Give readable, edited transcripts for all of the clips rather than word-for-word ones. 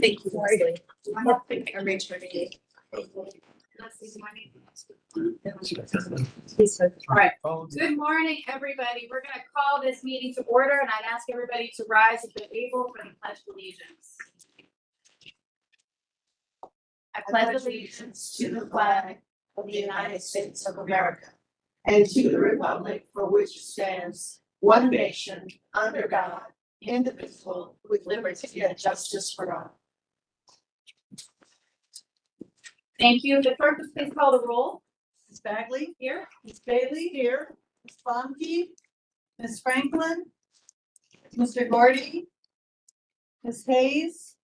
Thank you, Leslie. Arrange for me. All right. Good morning, everybody. We're going to call this meeting to order, and I'd ask everybody to rise if they're able for the Pledge of Allegiance. I pledge allegiance to the flag of the United States of America and to the republic for which it stands, one nation, under God, indivisible, with liberty and justice for all. Thank you. The clerk, please call the roll. Ms. Bagley, Here. Ms. Bailey, here, Ms. Bonke, Ms. Franklin, Mr. Gordy, Ms. Hayes,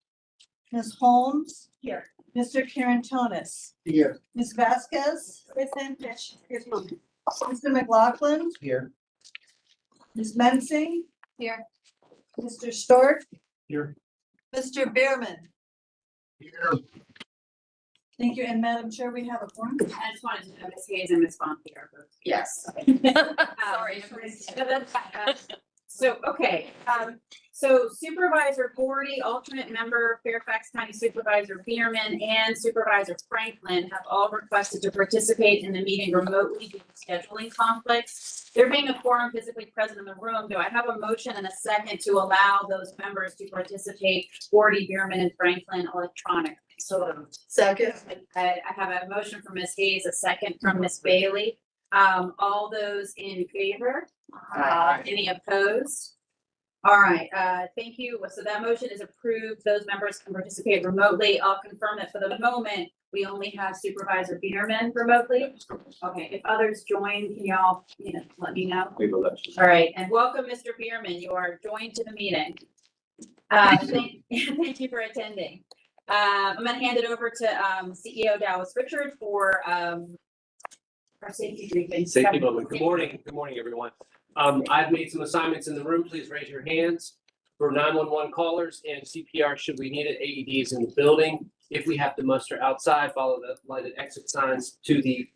Ms. Holmes. Here. Mr. Karantonis. Here. Ms. Vasquez. Presente. Mr. McLaughlin. Here. Ms. Mensing. Here. Mr. Stork. Here. Mr. Behrman. Here. Thank you. And Madam Chair, we have a forum. I just wanted to know Ms. Hayes and Ms. Bonke are both. Yes. Sorry. So, okay, so Supervisor Gordy, alternate member Fairfax County Supervisor Bierman, and Supervisor Franklin have all requested to participate in the meeting remotely due to scheduling conflicts. There being a quorum physically present in the room, do I have a motion and a second to allow those members to participate, Gordy, Bierman, and Franklin electronically? So Second. I have a motion from Ms. Hayes, a second from Ms. Bailey. All those in favor? Any opposed? All right, thank you. So that motion is approved. Those members can participate remotely. I'll confirm that for the moment, we only have Supervisor Bierman remotely. Okay, if others join, can y'all, let me know. All right, and welcome, Mr. Bierman. You are joined to the meeting. Thank you for attending. I'm gonna hand it over to CEO Dallas Richard for our safety briefing. Safety moment. Good morning. Good morning, everyone. I've made some assignments in the room. Please raise your hands for 911 callers and CPR should we need it. AEDs in the building. If we have to muster outside, follow the lighted exit signs to the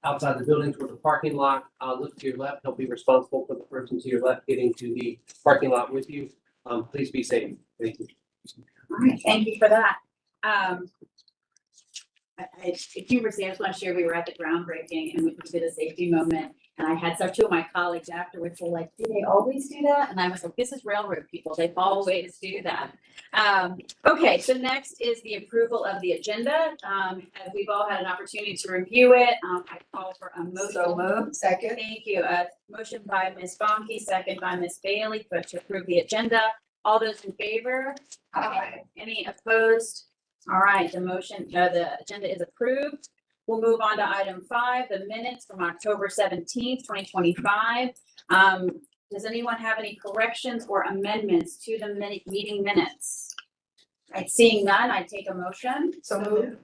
outside the building toward the parking lot. Look to your left. Don't be responsible for the person to your left getting to the parking lot with you. Please be safe. Thank you. All right, thank you for that. Humorously, I just want to share, we were at the groundbreaking and we did a safety moment. And I had two of my colleagues afterwards were like, do they always do that? And I was like, this is railroad people. They always do that. Okay, so next is the approval of the agenda. As we've all had an opportunity to review it, I call for a motion. So moved. Second. Thank you. Motion by Ms. Bonke, second by Ms. Bailey, to approve the agenda. All those in favor? Aye. Any opposed? All right, the agenda is approved. We'll move on to item 5, the minutes from October 17th, 2025. Does anyone have any corrections or amendments to the meeting minutes? Right, seeing none, I take a motion. So moved.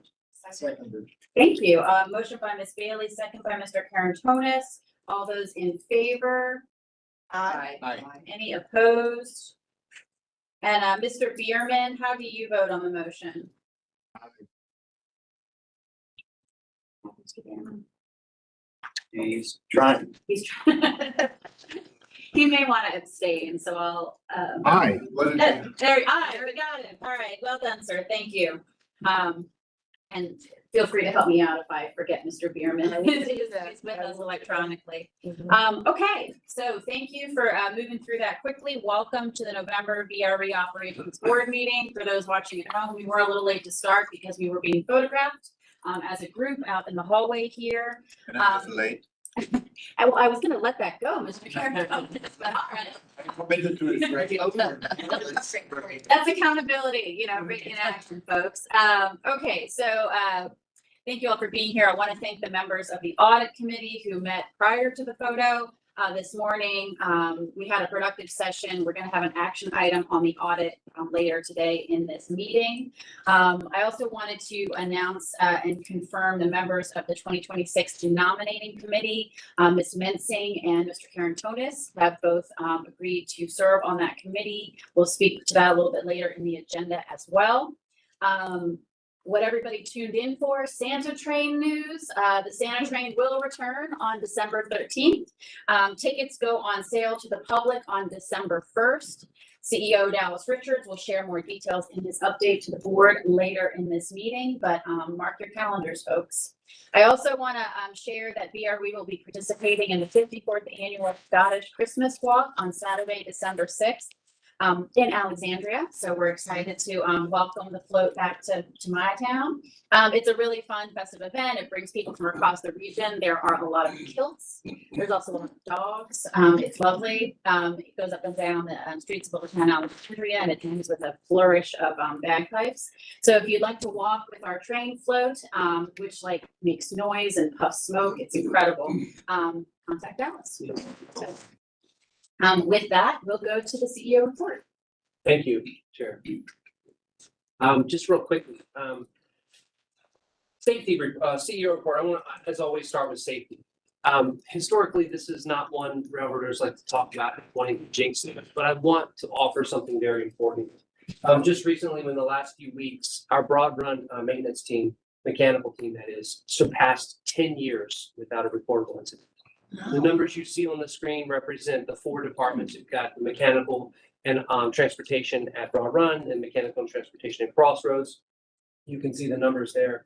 Thank you. Motion by Ms. Bailey, second by Mr. Karantonis. All those in favor? Aye. Any opposed? And Mr. Bierman, how do you vote on the motion? Mr. Bierman. He's trying. He's trying. He may want to abstain, so I'll. Aye. Aye, we got it. All right, well done, sir. Thank you. And feel free to help me out if I forget Mr. Bierman. He's with us electronically. Okay, so thank you for moving through that quickly. Welcome to the November VRE Operations Board meeting. For those watching at home, we were a little late to start because we were being photographed as a group out in the hallway here. And I was late. I was going to let that go, Mr. Chairman. All right. I committed to it. That's accountability, in action, folks. Okay, so thank you all for being here. I want to thank the members of the audit committee who met prior to the photo this morning. We had a productive session. We're going to have an action item on the audit later today in this meeting. I also wanted to announce and confirm the members of the 2026 nominating committee, Ms. Mensing and Mr. Karantonis, have both agreed to serve on that committee. We'll speak to that a little bit later in the agenda as well. What everybody tuned in for, Santa train news. The Santa train will return on December 13th. Tickets go on sale to the public on December 1st. CEO Dallas Richards will share more details in his update to the board later in this meeting, but mark your calendars, folks. I also want to share that VRE will be participating in the 54th annual Scottish Christmas Walk on Saturday, December 6th. In Alexandria. So we're excited to welcome the float back to my town. It's a really fun, festive event. It brings people from across the region. There are a lot of kilts. There's also a lot of dogs. It's lovely. It goes up and down the streets of Little Town Alexandria, and it ends with a flourish of bagpipes. So if you'd like to walk with our train float, which like makes noise and puffs smoke, it's incredible. Contact Dallas. So, with that, we'll go to the CEO report. Thank you, Chair. Just real quickly, CEO report. I want to, as always, start with safety. Historically, this is not one railroaders like to talk about wanting to jinx it, but I want to offer something very important. Just recently, in the last few weeks, our broad run maintenance team, mechanical team that is, surpassed 10 years without a reportable incident. The numbers you see on the screen represent the 4 departments. You've got the mechanical and transportation at Broad Run and mechanical and transportation at Crossroads. You can see the numbers there.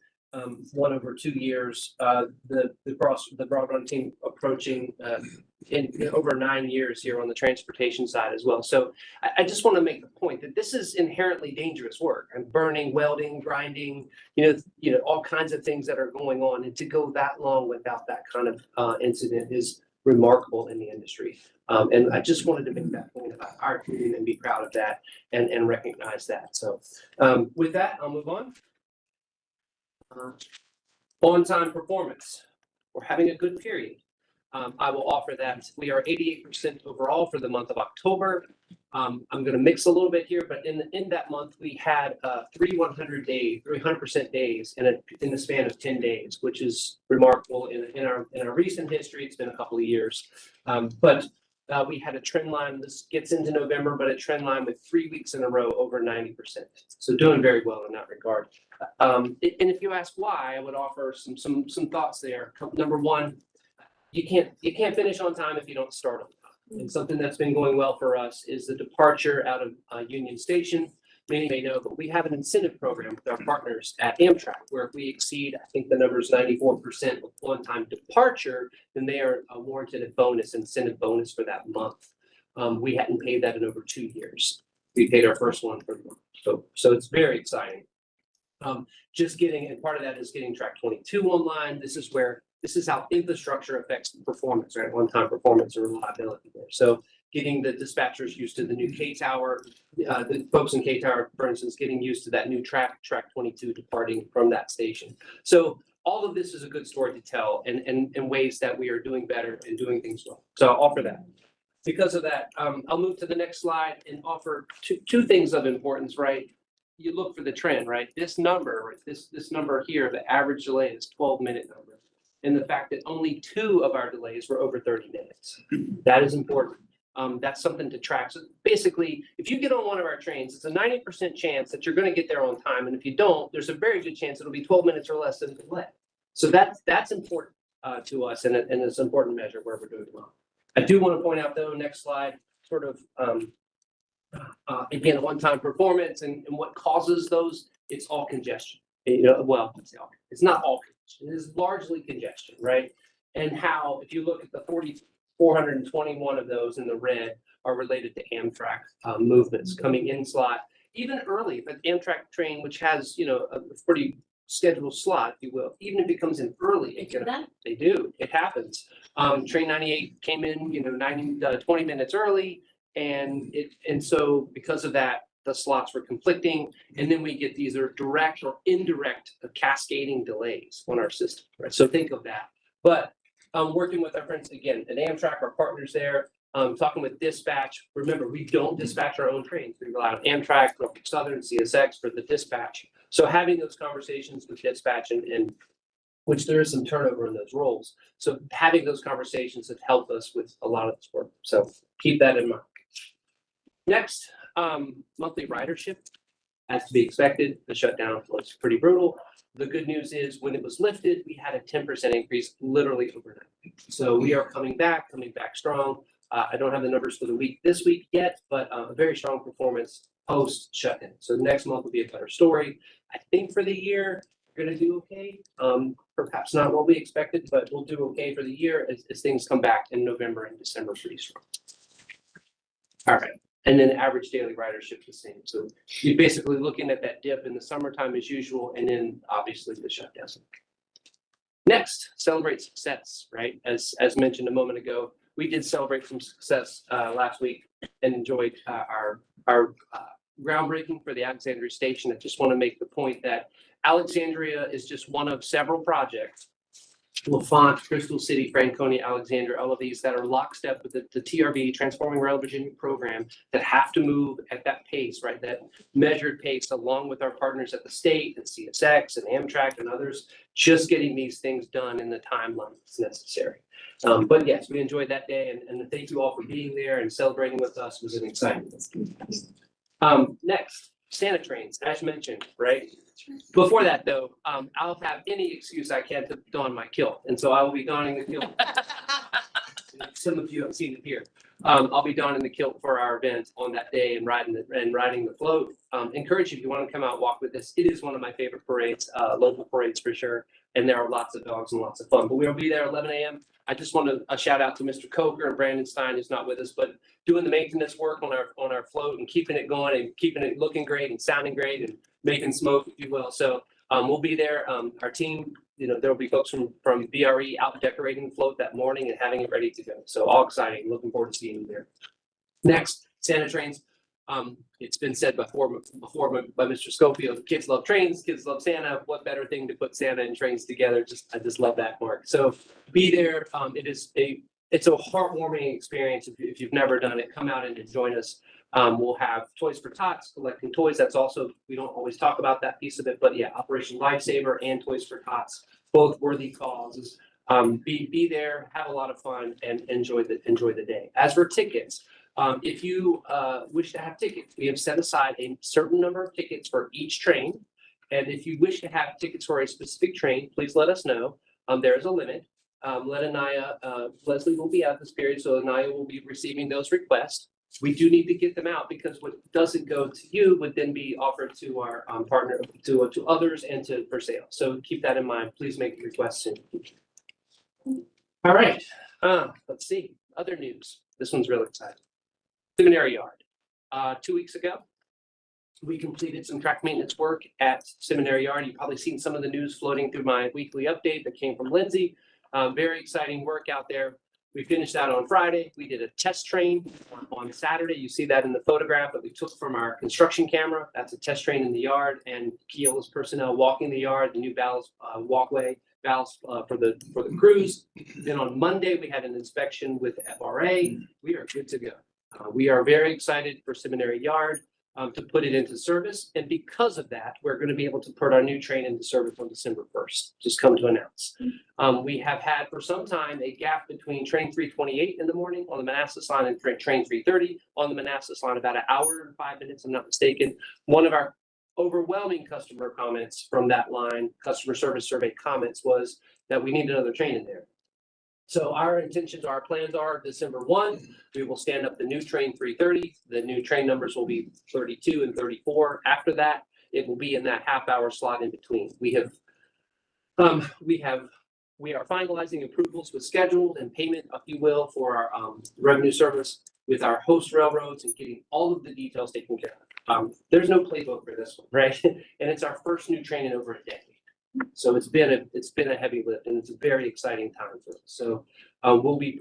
1 over 2 years, the Broad Run team approaching in over 9 years here on the transportation side as well. So I just want to make the point that this is inherently dangerous work, and burning, welding, grinding, you know, all kinds of things that are going on, and to go that long without that kind of incident is remarkable in the industry. And I just wanted to make that point about our team and be proud of that and recognize that. So with that, I'll move on. On-time performance. We're having a good period. I will offer that we are 88% overall for the month of October. I'm going to mix a little bit here, but in that month we had 300% days in the span of 10 days, which is remarkable in our recent history. It's been a couple of years, but we had a trend line. This gets into November, but a trend line with 3 weeks in a row over 90%. So doing very well in that regard. And if you ask why, I would offer some thoughts there. Number one, you can't finish on time if you don't start on time. And something that's been going well for us is the departure out of Union Station. Many may know, but we have an incentive program with our partners at Amtrak, where if we exceed, I think the number is 94% on-time departure, then they are warranted a bonus, incentive bonus for that month. We hadn't paid that in over 2 years. We paid our first one for the month. So it's very exciting. Just getting, and part of that is getting track 22 online. This is how infrastructure affects performance, right? On-time performance or reliability there. So getting the dispatchers used to the new K Tower, the folks in K Tower, for instance, getting used to that new track 22 departing from that station. So all of this is a good story to tell, and ways that we are doing better and doing things well. So I'll offer that. Because of that, I'll move to the next slide and offer two things of importance, right? You look for the trend, right? This number, this number here, the average delay is 12-minute number. And the fact that only 2 of our delays were over 30 minutes. That is important. That's something to track. So basically, if you get on one of our trains, it's a 90% chance that you're going to get there on time. And if you don't, there's a very good chance it'll be 12 minutes or less than delay. So that's important to us, and it's an important measure where we're doing well. I do want to point out, though, next slide, sort of, again, one-time performance and what causes those. It's all congestion. You know, well, it's not all congestion. It is largely congestion, right? And how, if you look at the 421 of those in the red are related to Amtrak movements coming in slot, even early. If an Amtrak train, which has, you know, a pretty scheduled slot, if you will, even if it comes in early, they do. It happens. Train 98 came in, you know, 20 minutes early, and so because of that, the slots were conflicting, and then we get these are direct or indirect cascading delays on our system, right? So think of that. But working with our friends again at Amtrak, our partners there, talking with dispatch. Remember, we don't dispatch our own trains. We rely on Amtrak, Norfolk Southern, CSX for the dispatch. So having those conversations with dispatch and which there is some turnover in those roles. So having those conversations have helped us with a lot of this work. So keep that in mind. Next, monthly ridership, as to be expected. The shutdown was pretty brutal. The good news is when it was lifted, we had a 10% increase literally overnight. So we are coming back strong. I don't have the numbers for the week this week yet, but a very strong performance post shut-in. So next month will be a better story. I think for the year, we're gonna do okay. Perhaps not what we expected, but we'll do okay for the year as things come back in November and December pretty strong. All right, and then average daily ridership the same. So you're basically looking at that dip in the summertime as usual, and then obviously the shutdown. Next, celebrate success, right? As mentioned a moment ago, we did celebrate some success last week and enjoyed our groundbreaking for the Alexandria station. I just want to make the point that Alexandria is just one of several projects. LaFont, Crystal City, Franconia, Alexandria, all of these that are lockstep with the TRV, Transforming Rail Virginia program, that have to move at that pace, right? That measured pace, along with our partners at the state and CSX and Amtrak and others, just getting these things done in the timeline that's necessary. But yes, we enjoyed that day, and thank you all for being there and celebrating with us. It was an exciting day. Next, Santa trains, as mentioned, right? Before that, though, I'll have any excuse I can to don my kilt, and so I will be donning the kilt. Some of you have seen it here. I'll be donning the kilt for our event on that day and riding the float. Encourage you, if you want to come out and walk with us. It is one of my favorite parades, local parades for sure, and there are lots of dogs and lots of fun. But we will be there at 11 a.m. I just want to shout out to Mr. Coker and Brandon Stein, who's not with us, but doing the maintenance work on our float and keeping it going and keeping it looking great and sounding great and making smoke, if you will. So we'll be there. Our team, there will be folks from VRE out decorating the float that morning and having it ready to go. So all exciting. Looking forward to seeing you there. Next, Santa trains. It's been said before by Mr. Schofield, kids love trains, kids love Santa. What better thing to put Santa and trains together? I just love that, Mark. So be there. It's a heartwarming experience. If you've never done it, come out and join us. We'll have Toys for Tots, collecting toys. That's also, we don't always talk about that piece of it, but yeah, Operation Lifesaver and Toys for Tots, both worthy causes. Be there, have a lot of fun, and enjoy the day. As for tickets, if you wish to have tickets, we have set aside a certain number of tickets for each train. And if you wish to have tickets for a specific train, please let us know. There is a limit. Let Anaya, Leslie will be out this period, so Anaya will be receiving those requests. We do need to get them out because what doesn't go to you would then be offered to our partner, to others, and for sale. So keep that in mind. Please make requests soon. All right. Let's see. Other news. This one's really exciting. Seminary Yard. 2 weeks ago, we completed some track maintenance work at Seminary Yard. You've probably seen some of the news floating through my weekly update that came from Lindsay. Very exciting work out there. We finished that on Friday. We did a test train on Saturday. You see that in the photograph that we took from our construction camera. That's a test train in the yard, and Keola's personnel walking the yard, the new ballast walkway, ballast for the crews. Then on Monday, we had an inspection with VRE. We are good to go. We are very excited for Seminary Yard to put it into service. And because of that, we're going to be able to put our new train into service on December 1st. Just come to announce. We have had for some time a gap between train 328 in the morning on the Manassas line and train 330 on the Manassas line, about an hour and 5 minutes, if I'm not mistaken. One of our overwhelming customer comments from that line, customer service survey comments, was that we need another train in there. So our plans are December 1, we will stand up the new train 330. The new train numbers will be 32 and 34. After that, it will be in that half-hour slot in between. We are finalizing approvals with schedule and payment, if you will, for our revenue service with our host railroads and getting all of the details taken care of. There's no playbook for this one, right? And it's our first new train in over a decade. So it's been a heavy lift, and it's a very exciting time for us. So I will be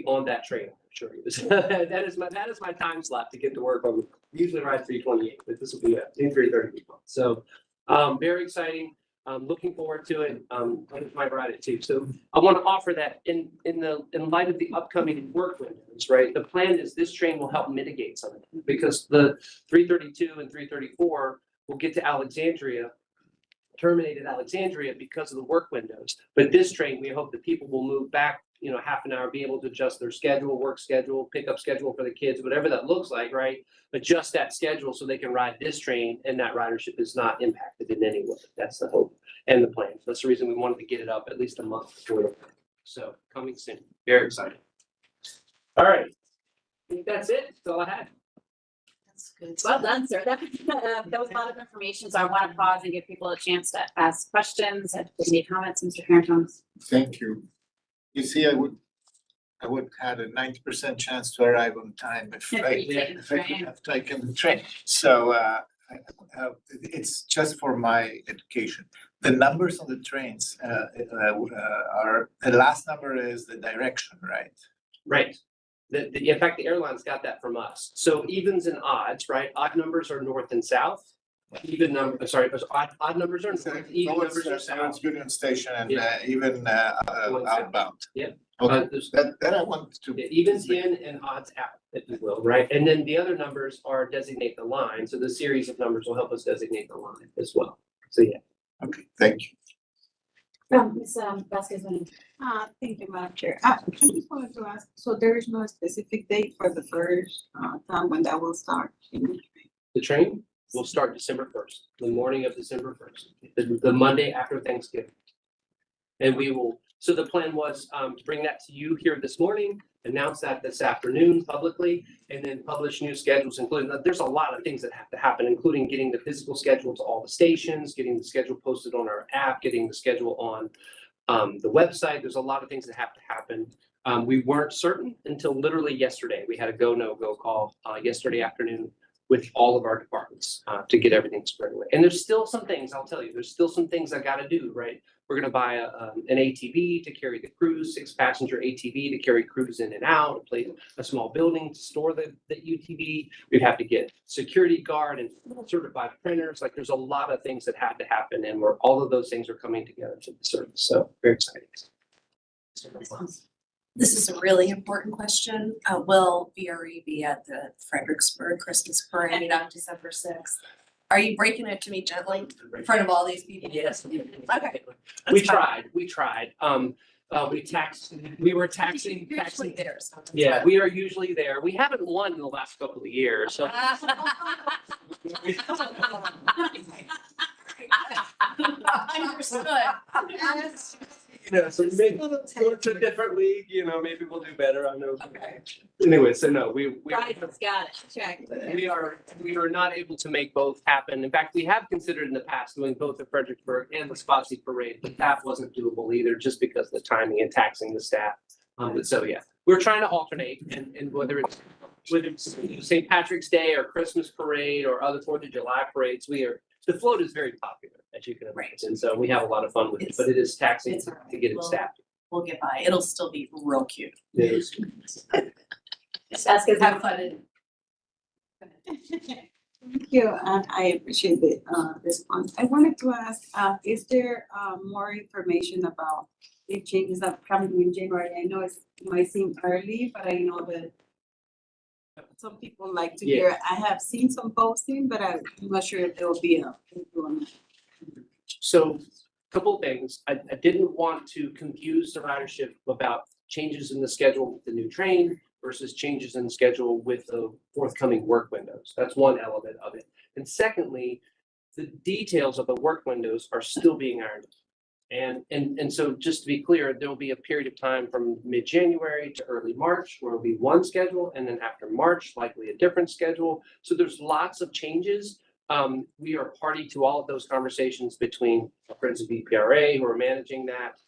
on that train. I'm sure that is my time slot to get to work on. Usually ride 328, but this will be at 330. So very exciting. Looking forward to it. I might ride it too. So I want to offer that in light of the upcoming work windows, right? The plan is this train will help mitigate some of it because the 332 and 334 will get to Alexandria. Terminated Alexandria because of the work windows. But this train, we hope that people will move back, half an hour, be able to adjust their schedule, work schedule, pickup schedule for the kids, whatever that looks like, right? Adjust that schedule so they can ride this train and that ridership is not impacted in any way. That's the hope and the plan. That's the reason we wanted to get it up at least a month before. So coming soon. Very exciting. All right. think that's it. That's all I had. That's good. Well done, sir. That was a lot of information, so I want to pause and give people a chance to ask questions and any comments, Mr. Karen Thomas. Thank you. You see, I would had a 90% chance to arrive on time if If I you take the if I could train. have taken the train. So it's just for my education. The numbers on the trains are, the last number is the direction, right? Right. In fact, the airlines got that from us. So evens and odds, right? Odd numbers are north and south. Even number, sorry, odd numbers are north, even numbers are Sounds south. good on station and Yeah. even outbound. Yeah. Okay, There's- that I want to. Yeah, evens in and odds out, if you will, right? And then the other numbers are designate the line. So the series of numbers will help us designate the line as well. So yeah. Okay, thank you. Ms. Vasquez. Thank you, Madam Chair. I just wanted to ask, so there is no specific date for the first time when that will start? The train will start December first, the morning of December first, the Monday after Thanksgiving. And we will, so the plan was to bring that to you here this morning, announce that this afternoon publicly, and then publish new schedules, including, there's a lot of things that have to happen, including getting the physical schedule to all the stations, getting the schedule posted on our app, getting the schedule on the website. There's a lot of things that have to happen. We weren't certain until literally yesterday. We had a go, no go call yesterday afternoon with all of our departments to get everything squared away. And there's still some things, I'll tell you, there's still some things I gotta do, right? We're gonna buy an ATV to carry the crews, 6-passenger ATV to carry crews in and out, a small building to store the UTV. We have to get security guard and certified printers. Like there's a lot of things that have to happen, and all of those things are coming together to the service. So very exciting. This is a really important question. Will VRE be at the Fredericksburg Christmas Parade on December 6th? Are you breaking it to me gently in front of all these people? Yes. Okay. We That's fine. tried. We were taxing. Usually there, so that's Yeah, fine. we are usually there. We haven't won in the last couple of years, so. Understood. You know, so maybe go to a different league, you know, maybe we'll do better. I know. Okay. Anyway, so no, we Right, it's got it. Check. we are not able to make both happen. In fact, we have considered in the past doing both the Fredericksburg and the Spotsy Parade, but that wasn't doable either, just because of the timing and taxing the staff. But so, yeah, we're trying to alternate, and whether it's St. Patrick's Day or Christmas Parade or other 4th of July parades, the float is very popular, as you can imagine. So we have a lot of fun with it, but it is taxing It's all right. to get it Well, staffed. We'll get by. It'll still be real cute. It is. Ms. Vasquez. Have fun. Thank you, and I appreciate the response. I wanted to ask, is there more information about the changes that are coming in January? I know it might seem early, but I know that some people like to hear. I have seen some posting, but I'm not sure if there will be a. So, couple of things. I didn't want to confuse the ridership about changes in the schedule with the new train versus changes in the schedule with the forthcoming work windows. That's one element of it. And secondly, the details of the work windows are still being ironed. And so just to be clear, there will be a period of time from mid-January to early March where it'll be one schedule, and then after March, likely a different schedule. So there's lots of changes. We are party to all of those conversations between our friends at VPRA who are managing that,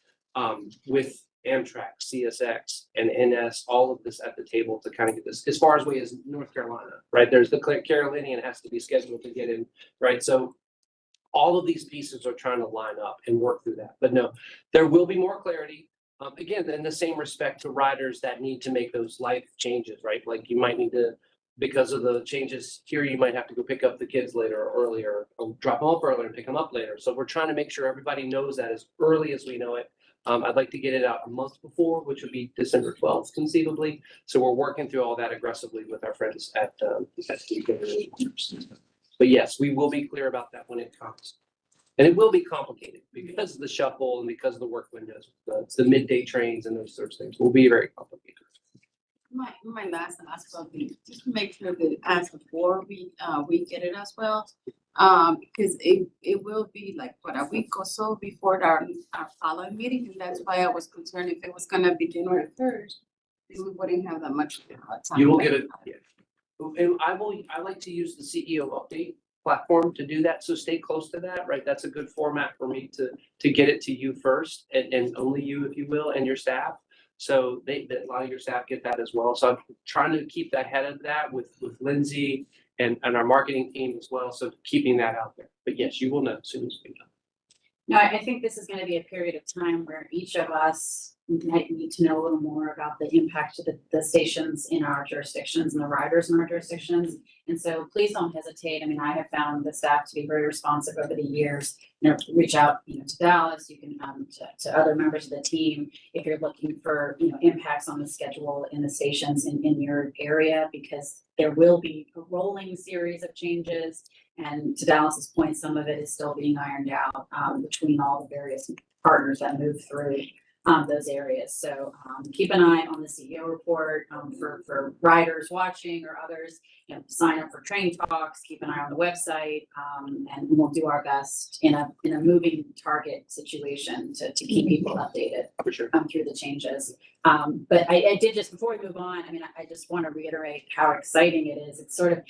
with Amtrak, CSX, and NS, all of this at the table to kind of get this as far away as North Carolina, right? There's the Carolinian has to be scheduled to get in, right? So all of these pieces are trying to line up and work through that. But no, there will be more clarity. Again, in the same respect to riders that need to make those life changes, right? Like you might need to, because of the changes here, you might have to go pick up the kids later or earlier, or drop them off earlier and pick them up later. So we're trying to make sure everybody knows that as early as we know it. I'd like to get it out a month before, which would be December 12th conceivably. So we're working through all that aggressively with our friends at But yes, we will be clear about that when it comes. And it will be complicated because of the shuffle and because of the work windows, the midday trains and those sorts of things will be very complicated. My last ask will be just to make sure that as before we get it as well. Because it will be like a week or so before our following meeting, and that's why I was concerned if it was gonna be January 1st. we wouldn't have that much time. You will get it. Yeah. And I like to use the CEO update platform to do that. So stay close to that, right? That's a good format for me to get it to you first and only you, if you will, and your staff. So that a lot of your staff get that as well. So I'm trying to keep ahead of that with Lindsay and our marketing team as well. So keeping that out there. But yes, you will know as soon as we know. No, I think this is gonna be a period of time where each of us might need to know a little more about the impact of the stations in our jurisdictions and the riders in our jurisdictions. And so please don't hesitate. I mean, I have found the staff to be very responsive over the years. You know, reach out, to Dallas, you can, to other members of the team if you're looking for, impacts on the schedule in the stations in your area, because there will be a rolling series of changes. And to Dallas's point, some of it is still being ironed out, between all the various partners that move through those areas. So keep an eye on the CEO report for riders watching or others. Sign up for train talks. Keep an eye on the website, and we'll do our best in a moving target situation to keep people updated For sure. through the changes. But I did just before we move on. I mean, I just want to reiterate how exciting it is. It's sort of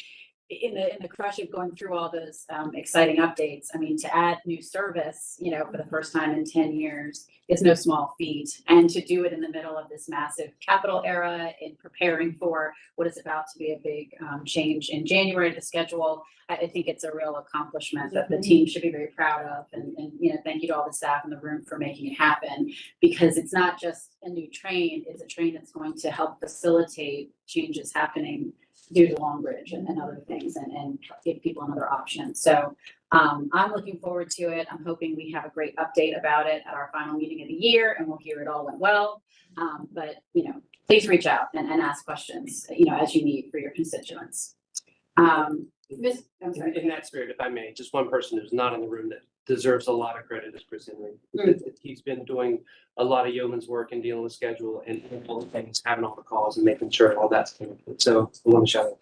in the crush of going through all those exciting updates. I mean, to add new service, for the first time in 10 years is no small feat. And to do it in the middle of this massive capital era in preparing for what is about to be a big change in January to the schedule, I think it's a real accomplishment that the team should be very proud of. And thank you to all the staff in the room for making it happen, because it's not just a new train, it's a train that's going to help facilitate changes happening due to Long Bridge and other things and give people another option. So I'm looking forward to it. I'm hoping we have a great update about it at our final meeting of the year and we'll hear it all went well. But please reach out and ask questions, as you need for your constituents. I'm sorry. In that spirit, if I may, just one person who's not in the room that deserves a lot of credit is Chris Henry. He's been doing a lot of yeoman's work and dealing with schedule and all the things, having all the calls and making sure all that's connected. So I want to shout out.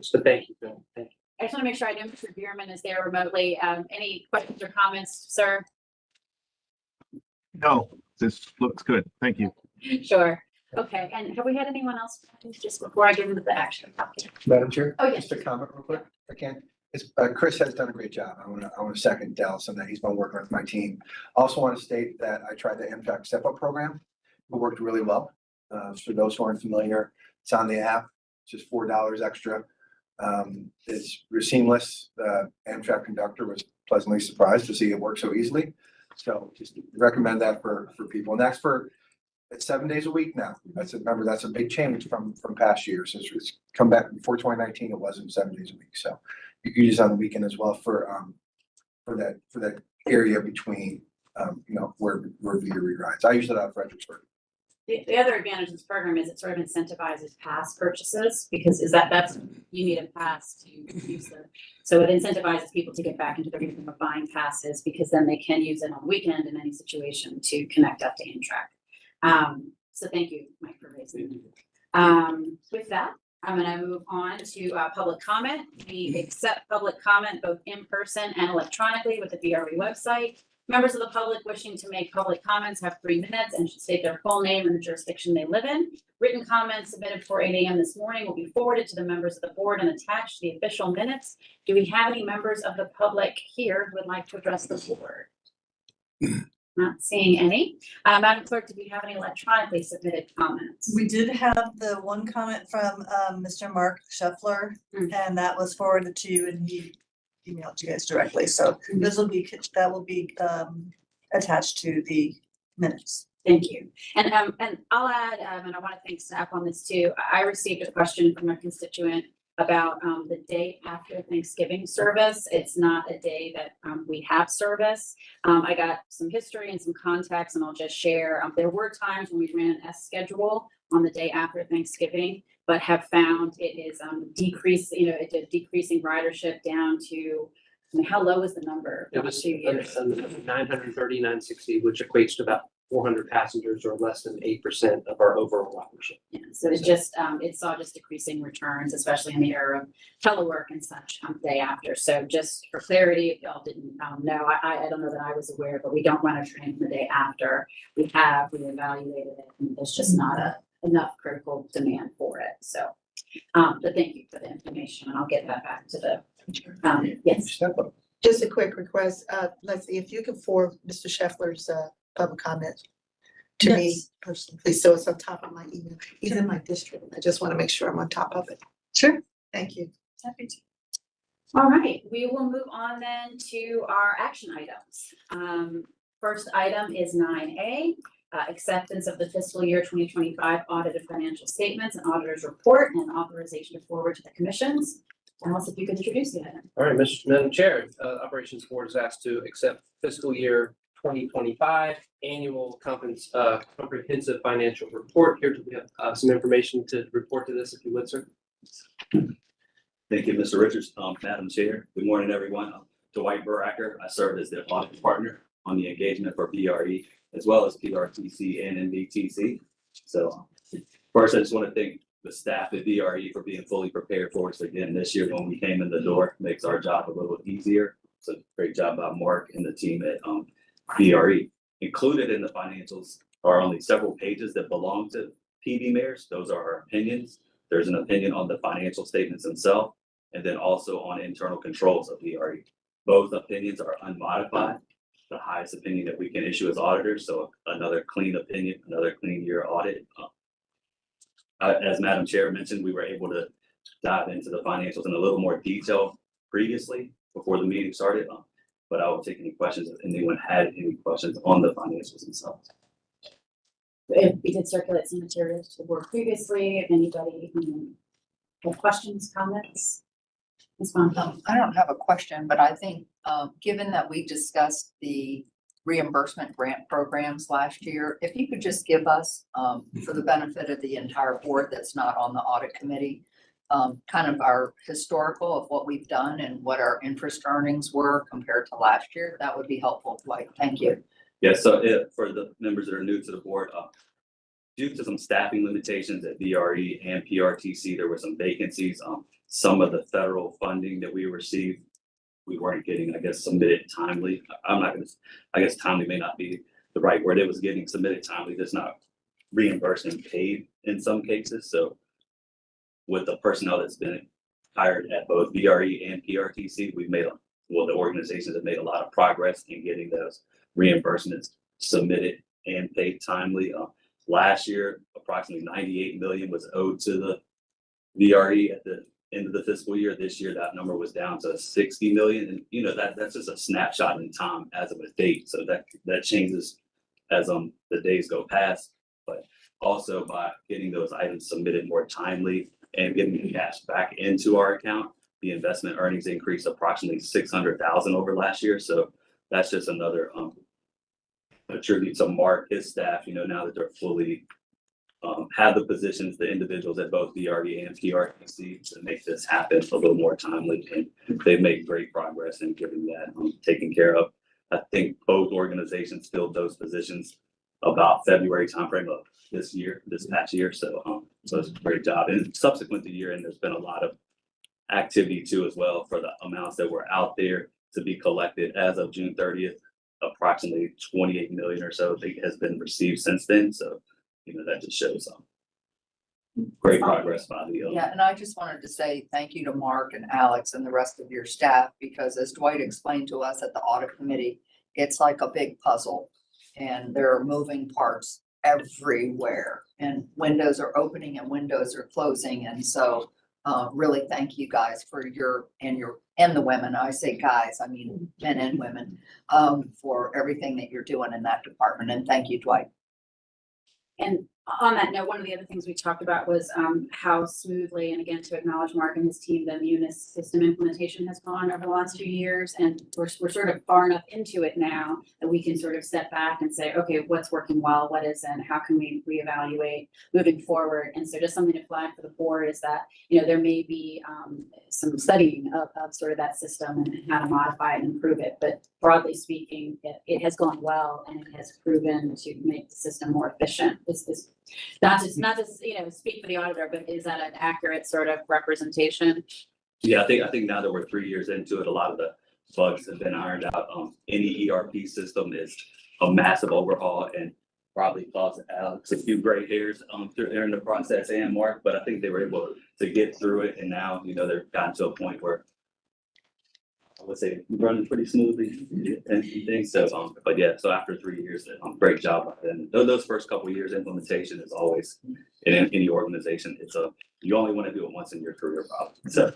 So thank you, Bill. Thank you. I just want to make sure I know Mr. Bierman is there remotely. Any questions or comments, sir? No, this looks good. Thank you. Sure. Okay. And have we had anyone else just before I get into the action? Madam Chair? Oh, yes. Just a comment real quick, if I can. Chris has done a great job. I want to second Dallas on that. He's been working with my team. Also want to state that I tried the Amtrak Step Up program. It worked really well. For those who aren't familiar, it's on the app, just $4 extra. It's seamless. The Amtrak conductor was pleasantly surprised to see it work so easily. So just recommend that for people. And it's 7 days a week now. Remember, that's a big change from past years. It's come back before 2019. It wasn't 7 days a week. So you can use it on the weekend as well for that area between where VRE rides. I use it out of Fredericksburg. The other advantage of this program is it sort of incentivizes pass purchases, because that's you need a pass to use them. So it incentivizes people to get back into the rhythm of buying passes, because then they can use it on the weekend in any situation to connect up to Amtrak. So thank you, Mike, for raising that. With that, I'm going to move on to public comment. We accept public comment both in person and electronically with the VRE website. Members of the public wishing to make public comments have 3 minutes and should state their full name and the jurisdiction they live in. Written comments submitted before 8 a.m. this morning will be forwarded to the members of the board and attached to the official minutes. Do we have any members of the public here who would like to address the board? Not seeing any. Madam Clerk, do we have any electronically submitted comments? We did have the one comment from Mr. Mark Scheffler, and that was forwarded to you, and he emailed you guys directly. So that will be attached to the minutes. Thank you. And I'll add, and I want to thank staff on this too. I received a question from a constituent about the day after Thanksgiving service. It's not a day that we have service. I got some history and some context, and I'll just share. There were times when we ran an S schedule on the day after Thanksgiving, but have found it is decreasing ridership down to, how low is the number? It was 2 years. 930, 960, which equates to about 400 passengers or less than 8% of our overall ridership. Yeah, so it just, it saw just decreasing returns, especially in the era of telework and such the day after. So just for clarity, if y'all didn't know, I don't know that I was aware, but we don't run a train the day after. We evaluated it, and there's just not enough critical demand for it. So, but thank you for the information, and I'll get that back to the, yes. Step up. Just a quick request, let's see, if you can forward Mr. Scheffler's, public comment to me Yes. personally, please, so it's on top of my email. He's in my district. I just want to make sure I'm on top of it. Sure. Thank you. Happy to. All right, we will move on then to our action items. First item is 9A, acceptance of the fiscal year 2025 audited financial statements and auditor's report and authorization to forward to the commissions. Alice, if you could introduce the item. All right, Madam Chair, Operations Board is asked to accept fiscal year 2025 annual comprehensive financial report. Here we have some information to report to this, if you would, sir. Thank you, Mr. Richards. Madam Chair, good morning, everyone. Dwight Buracker. I serve as the audit partner on the engagement for VRE, as well as PRTC and NBTC. So first, I just want to thank the staff at VRE for being fully prepared for us again this year when we came in the door. Makes our job a little easier. So great job by Mark and the team at VRE. Included in the financials are only several pages that belong to PD mayors. Those are our opinions. There's an opinion on the financial statements themselves, and then also on internal controls of VRE. Both opinions are unmodified, the highest opinion that we can issue as auditors. So another clean opinion, another clean year audit. As Madam Chair mentioned, we were able to dive into the financials in a little more detail previously before the meeting started. But I will take any questions if anyone had any questions on the financials themselves. We did circulate some materials to the board previously. If anybody have questions, comments? Ms. Bonte? I don't have a question, but I think, given that we discussed the reimbursement grant programs last year, if you could just give us, for the benefit of the entire board that's not on the audit committee, kind of our historical of what we've done and what our interest earnings were compared to last year, that would be helpful. Dwight, thank you. Yeah, so for the members that are new to the board, due to some staffing limitations at VRE and PRTC, there were some vacancies. Some of the federal funding that we received, we weren't getting, I guess, submitted timely. I guess timely may not be the right word. It was getting submitted timely, just not reimbursed and paid in some cases. So with the personnel that's been hired at both VRE and PRTC, the organizations have made a lot of progress in getting those reimbursements submitted and paid timely. Last year, approximately 98 million was owed to the VRE at the end of the fiscal year. This year, that number was down to 60 million. And that's just a snapshot in time as of a date. So that changes as the days go past. But also by getting those items submitted more timely and getting the cash back into our account, the investment earnings increased approximately 600,000 over last year. So that's just another attribute to Mark, his staff, now that they're fully have the positions, the individuals at both VRE and PRTC to make this happen a little more timely. And they've made great progress in getting that taken care of. I think both organizations filled those positions about February timeframe of this past year. So it's a great job. And subsequent to year end, there's been a lot of activity too as well for the amounts that were out there to be collected as of June 30th. Approximately 28 million or so has been received since then. So, that just shows great progress by the Yeah, and I just wanted to say thank you to Mark and Alex and the rest of your staff, because as Dwight explained to us at the audit committee, it's like a big puzzle and there are moving parts everywhere and windows are opening and windows are closing. And so really thank you guys for and the women, I say guys, I mean men and women, for everything that you're doing in that department. And thank you, Dwight. And on that note, one of the other things we talked about was how smoothly, and again, to acknowledge Mark and his team, the Munis system implementation has gone over the last 2 years. And we're sort of far enough into it now that we can sort of step back and say, okay, what's working well, what isn't, how can we reevaluate moving forward? And so just something to flag for the board is that, there may be some studying of sort of that system and how to modify it and improve it. But broadly speaking, it has gone well and it has proven to make the system more efficient. It's not just speak for the auditor, but is that an accurate sort of representation? Yeah, I think now that we're 3 years into it, a lot of the bugs have been ironed out. Any ERP system is a massive overhaul, and probably caused Alex a few gray hairs during the process and Mark, but I think they were able to get through it, and now, you know, they've gotten to a point where I would say running pretty smoothly and things. So, but yeah, so after 3 years, great job. And those first couple of years, implementation is always in any organization. You only want to do it once in your career, probably. So.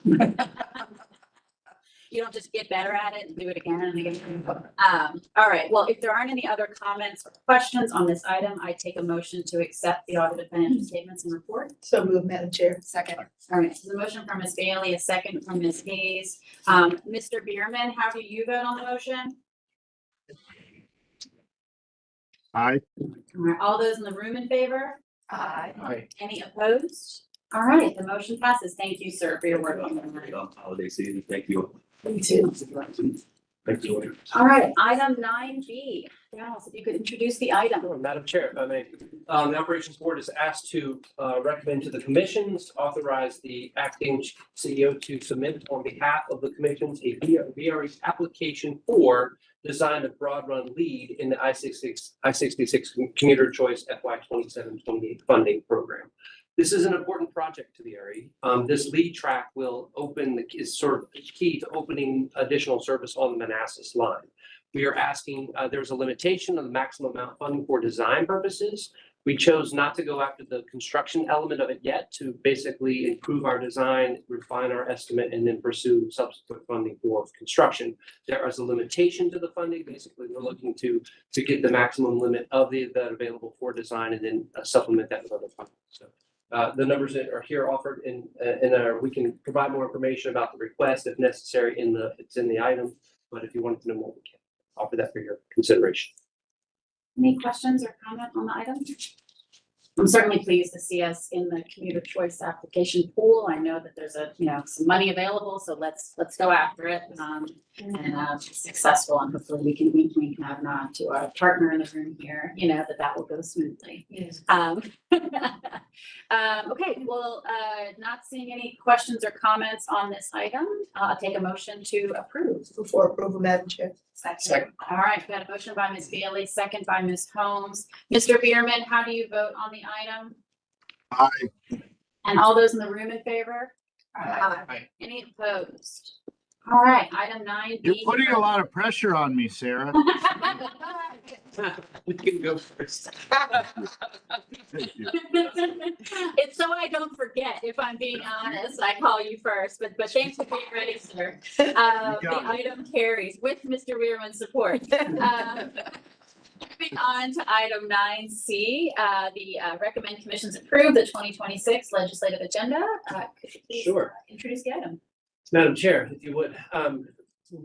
You don't just get better at it and do it again and again. All right, well, if there aren't any other comments or questions on this item, I take a motion to accept the audited financial statements and report. So move, Madam Chair. Second. All right, so the motion from Ms. Bailey, a second from Ms. Hayes. Mr. Bierman, how do you vote on the motion? Aye. All right, all those in the room in favor? Aye. Any opposed? All right, the motion passes. Thank you, sir, for your work on that. Holiday season. Thank you. Me too. Thank you. All right, item 9B. Dallas, if you could introduce the item. Madam Chair, if I may, the Operations Board is asked to recommend to the commissions, authorize the acting CEO to submit on behalf of the commissions a VRE application for design of broad run lead in the I-66 commuter choice FY 27-28 funding program. This is an important project to the VRE. This lead track will is sort of key to opening additional service on the Manassas line. We are asking, there's a limitation of the maximum amount of funding for design purposes. We chose not to go after the construction element of it yet to basically improve our design, refine our estimate, and then pursue subsequent funding for construction. There is a limitation to the funding. Basically, we're looking to get the maximum limit of that available for design and then supplement that with other funding. So the numbers that are here offered we can provide more information about the request if necessary it's in the item, but if you wanted to know more, we can offer that for your consideration. Any questions or comment on the item? I'm certainly pleased to see us in the commuter choice application pool. I know that there's some money available, so let's go after it and be successful, and hopefully we can have an nod to our partner in the room here, that will go smoothly. Yes. Okay, well, not seeing any questions or comments on this item, I'll take a motion to approve. Before approval, Madam Chair. Second. All right, we got a motion by Ms. Bailey, second by Ms. Holmes. Mr. Bierman, how do you vote on the item? Aye. And all those in the room in favor? Aye. Any opposed? All right, item 9B. You're putting a lot of pressure on me, Sarah. We can go first. Thank you. It's so I don't forget, if I'm being honest, I call you first, but thanks for being ready, sir. The item carries with Mr. Bierman's support. Moving on to item 9C, the recommend commissions approve the 2026 legislative agenda. Could you please Sure. introduce the item? Madam Chair, if you would, we'll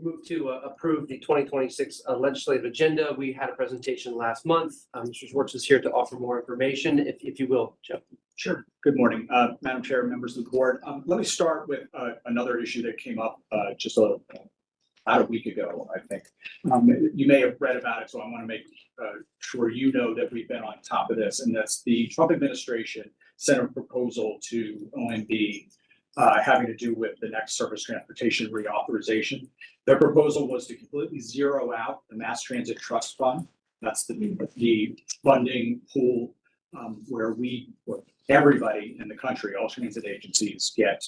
move to approve the 2026 legislative agenda. We had a presentation last month. Mr. Schwartz is here to offer more information, if you will, Jeff. Sure. Good morning, Madam Chair, members of the board. Let me start with another issue that came up just about a week ago, I think. You may have read about it, so I want to make sure you know that we've been on top of this, and that's the Trump administration sent a proposal to OMB having to do with the next surface transportation reauthorization. Their proposal was to completely zero out the Mass Transit Trust Fund. That's the funding pool where everybody in the country, all transit agencies, get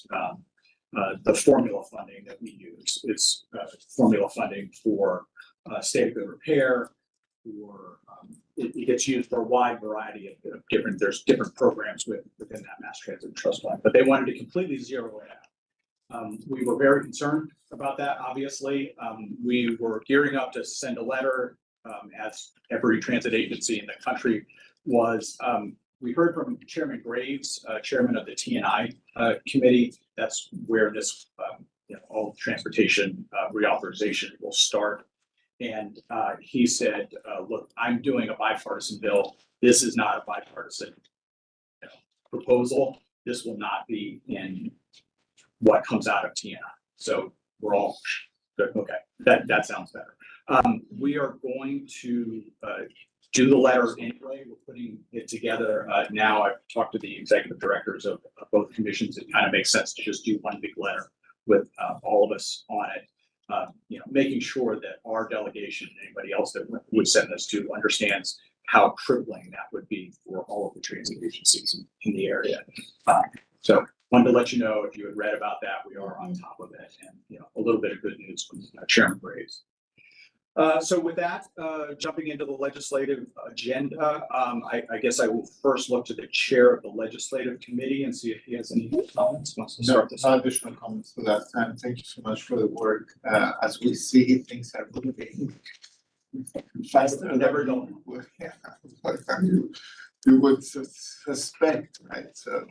the formula funding that we use. It's formula funding for state of good repair, it gets used for a wide variety of there's different programs within that Mass Transit Trust Fund, but they wanted to completely zero it out. We were very concerned about that, obviously. We were gearing up to send a letter, as every transit agency in the country was. We heard from Chairman Graves, chairman of the T&I committee. That's where this all transportation reauthorization will start. And he said, look, I'm doing a bipartisan bill. This is not a bipartisan proposal. This will not be in what comes out of TNI. So we're all good. Okay, that sounds better. We are going to do the letter anyway. We're putting it together now. I've talked to the executive directors of both commissions. It kind of makes sense to just do one big letter with all of us on it. Making sure that our delegation and anybody else that would send this to understands how crippling that would be for all of the transit agencies in the area. So wanted to let you know, if you had read about that, we are on top of it, and, you know, a little bit of good news from Chairman Graves. So with that, jumping into the legislative agenda, I guess I will first look to the chair of the legislative committee and see if he has any comments. Wants to No, start this? no additional comments to that, and thank you so much for the work. As we see, things are moving faster than Never you would, yeah, you would suspect, right? So.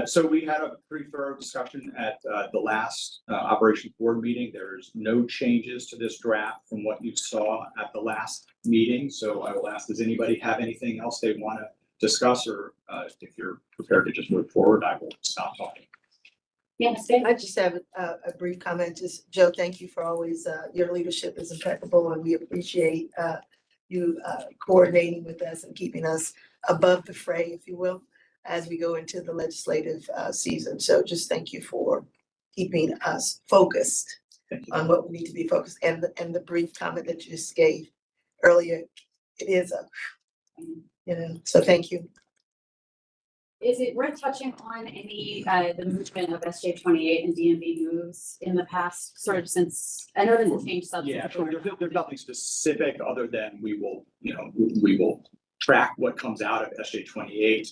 So we had a pretty thorough discussion at the last Operation Board meeting. There's no changes to this draft from what you saw at the last meeting. So I will ask, does anybody have anything else they want to discuss, or if you're prepared to just move forward, I will stop talking. Yes, I just have a brief comment. Just Joe, thank you for always, your leadership is impeccable, and we appreciate you coordinating with us and keeping us above the fray, if you will, as we go into the legislative season. So just thank you for keeping us focused on what we need to be focused, and the brief comment that you just gave earlier. It is so thank you. is it worth touching on any, the movement of SJ28 and DMV moves in the past, sort of since, I know there's a change Yeah, subsequent. there's nothing specific other than we will, you know, we will track what comes out of SJ28.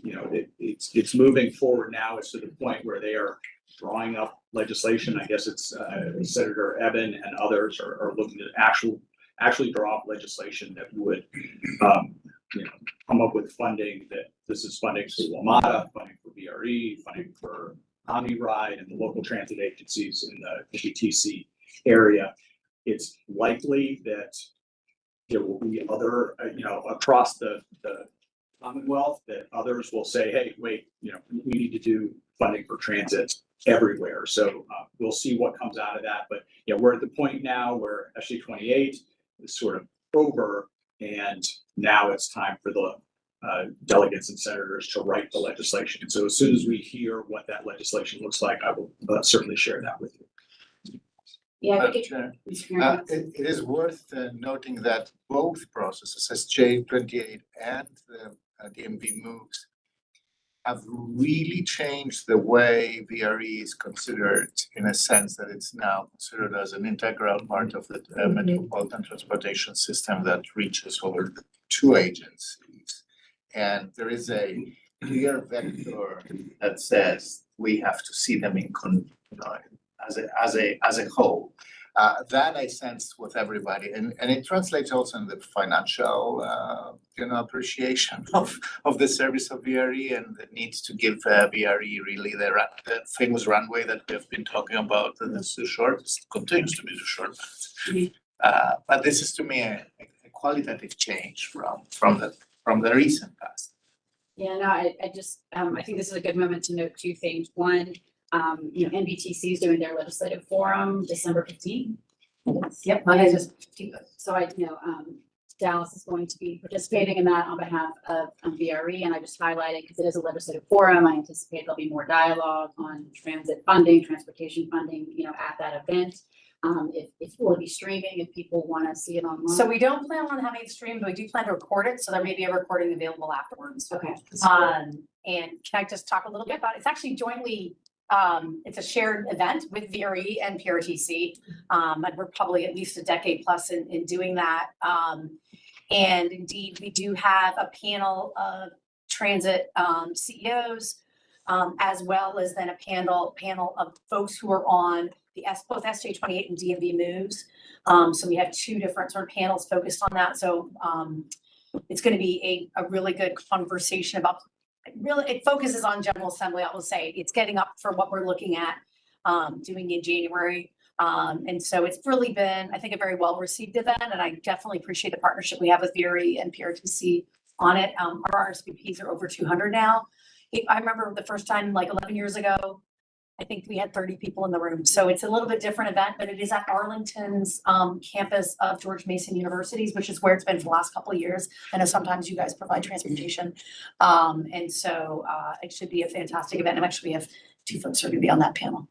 You know, it's moving forward now. It's to the point where they are drawing up legislation. I guess it's Senator Evan and others are looking to actually draw up legislation that would, you know, come up with funding. That this is funding for WMATA, funding for VRE, funding for OmniRide and the local transit agencies in the GTC area. It's likely that there will be other, you know, across the Commonwealth, that others will say, hey, wait, you know, we need to do funding for transit everywhere. So we'll see what comes out of that. But, you know, we're at the point now where SJ28 is sort of over, and now it's time for the delegates and senators to write the legislation. And so as soon as we hear what that legislation looks like, I will certainly share that with you. Yeah, I Madam think Chair, it, it is worth noting that both processes, SJ28 and the DMV moves, have really changed the way VRE is considered, in a sense that it's now considered as an integral part of the metropolitan transportation system that reaches over 2 agencies. And there is a clear vector that says we have to see them in as a whole. That I sense with everybody, and it translates also in the financial, appreciation of the service of VRE, and the needs to give VRE really the famous runway that we have been talking about. That is too short, it continues to be too short. But this is to me a qualitative change from the recent past. yeah, no, I just, I think this is a good moment to note 2 things. One, NBTC is doing their legislative forum December 15th. Yep, Monday is 15th. So I know Dallas is going to be participating in that on behalf of VRE, and I just highlighted because it is a legislative forum. I anticipate there'll be more dialogue on transit funding, transportation funding, at that event. If we'll be streaming, if people want to see it online. So we don't plan on having it streamed, but we do plan to record it, so there may be a recording available afterwards. Okay. And can I just talk a little bit about it? It's actually jointly, it's a shared event with VRE and PRTC. And we're probably at least a decade plus in doing that. And indeed, we do have a panel of transit CEOs, as well as then a panel of folks who are on both SJ28 and DMV moves. So we have 2 different sort of panels focused on that. So it's going to be a really good conversation about, really, it focuses on General Assembly. I will say it's getting up for what we're looking at doing in January. And so it's really been, I think, a very well-received event, and I definitely appreciate the partnership we have with VRE and PRTC on it. Our RSVPs are over 200 now. I remember the first time, like 11 years ago, I think we had 30 people in the room. So it's a little bit different event, but it is at Arlington's campus of George Mason Universities, which is where it's been for the last couple of years. I know sometimes you guys provide transportation. And so it should be a fantastic event. And actually we have 2 folks who are going to be on that panel.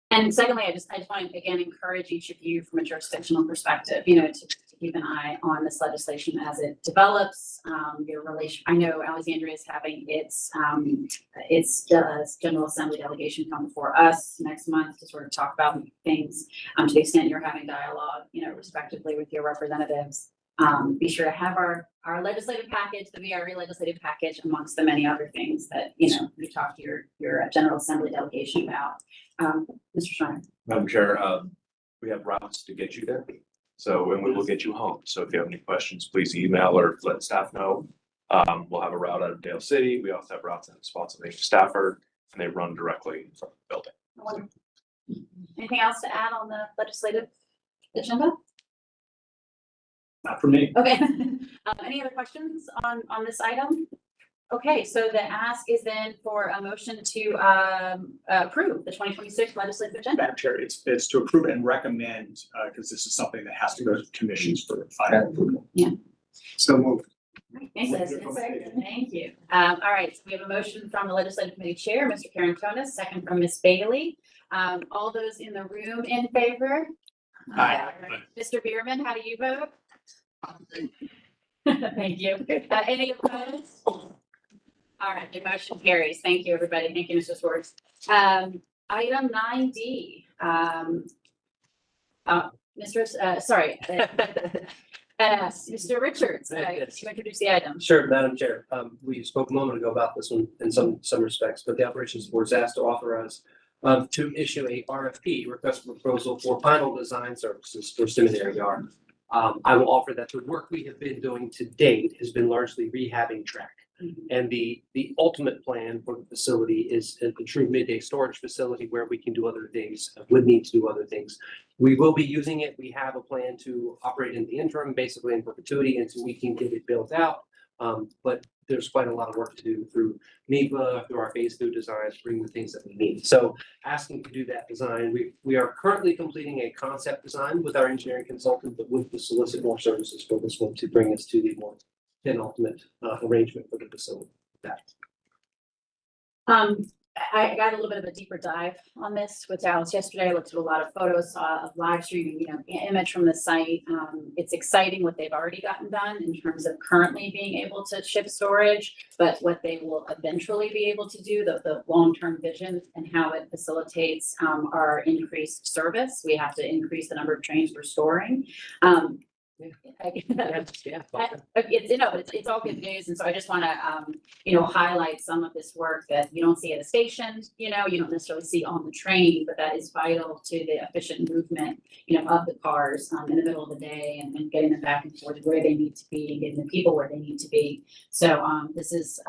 And secondly, I just want to again encourage each of you from a jurisdictional perspective, to keep an eye on this legislation as it develops. Your relation, I know Alexandria is having its General Assembly delegation come before us next month to sort of talk about things. To the extent you're having dialogue, respectively with your representatives. Be sure to have our legislative package, the VRE legislative package, amongst the many other things that, you talk to your General Assembly delegation about. Mr. Schreiner. Madam Chair, we have routes to get you there. So, and we will get you home. So if you have any questions, please email or let staff know. We'll have a route out of Dale City. We also have routes in Spotsylvania, Stafford, and they run directly from the building. Wonderful. Anything else to add on the legislative agenda? Not for me. Okay. Any other questions on this item? Okay, so the ask is then for a motion to approve the 2026 legislative agenda. Madam Chair, it's to approve and recommend, because this is something that has to go to commissions for final approval. So moved. Thank you. All right, so we have a motion from the Legislative Committee Chair, Mr. Karen Tonis, second from Ms. Bailey. All those in the room in favor? Aye. Mr. Bierman, how do you vote? Thank you. Any opposed? All right, the motion carries. Thank you, everybody. Thank you, Mr. Swartz. Item 9D. Mr. Richards, to introduce the item. Sure, Madam Chair. We spoke a moment ago about this one in some respects, but the Operations Board is asked to authorize to issue a RFP, request for proposal for final design services for Seminary Yard. I will offer that the work we have been doing to date has been largely rehabbing track. And the ultimate plan for the facility is a true midday storage facility where we can do other things, would need to do other things. We will be using it. We have a plan to operate in the interim, basically in perpetuity, until we can get it built out. But there's quite a lot of work to do through NEPA, through our phase 2 designs, bring the things that we need. So asking to do that design, we are currently completing a concept design with our engineering consultant, but with the solicit more services for this one to bring us to the more penultimate arrangement for the facility. I got a little bit of a deeper dive on this with Alice yesterday. I looked at a lot of photos, saw a live streaming, image from the site. It's exciting what they've already gotten done in terms of currently being able to ship storage, but what they will eventually be able to do, the long-term vision and how it facilitates our increased service. We have to increase the number of trains we're storing. It's all good news, and so I just want to highlight some of this work that you don't see at a station, you don't necessarily see on the train, but that is vital to the efficient movement of the cars in the middle of the day and getting them back and forth where they need to be and getting the people where they need to be. So this is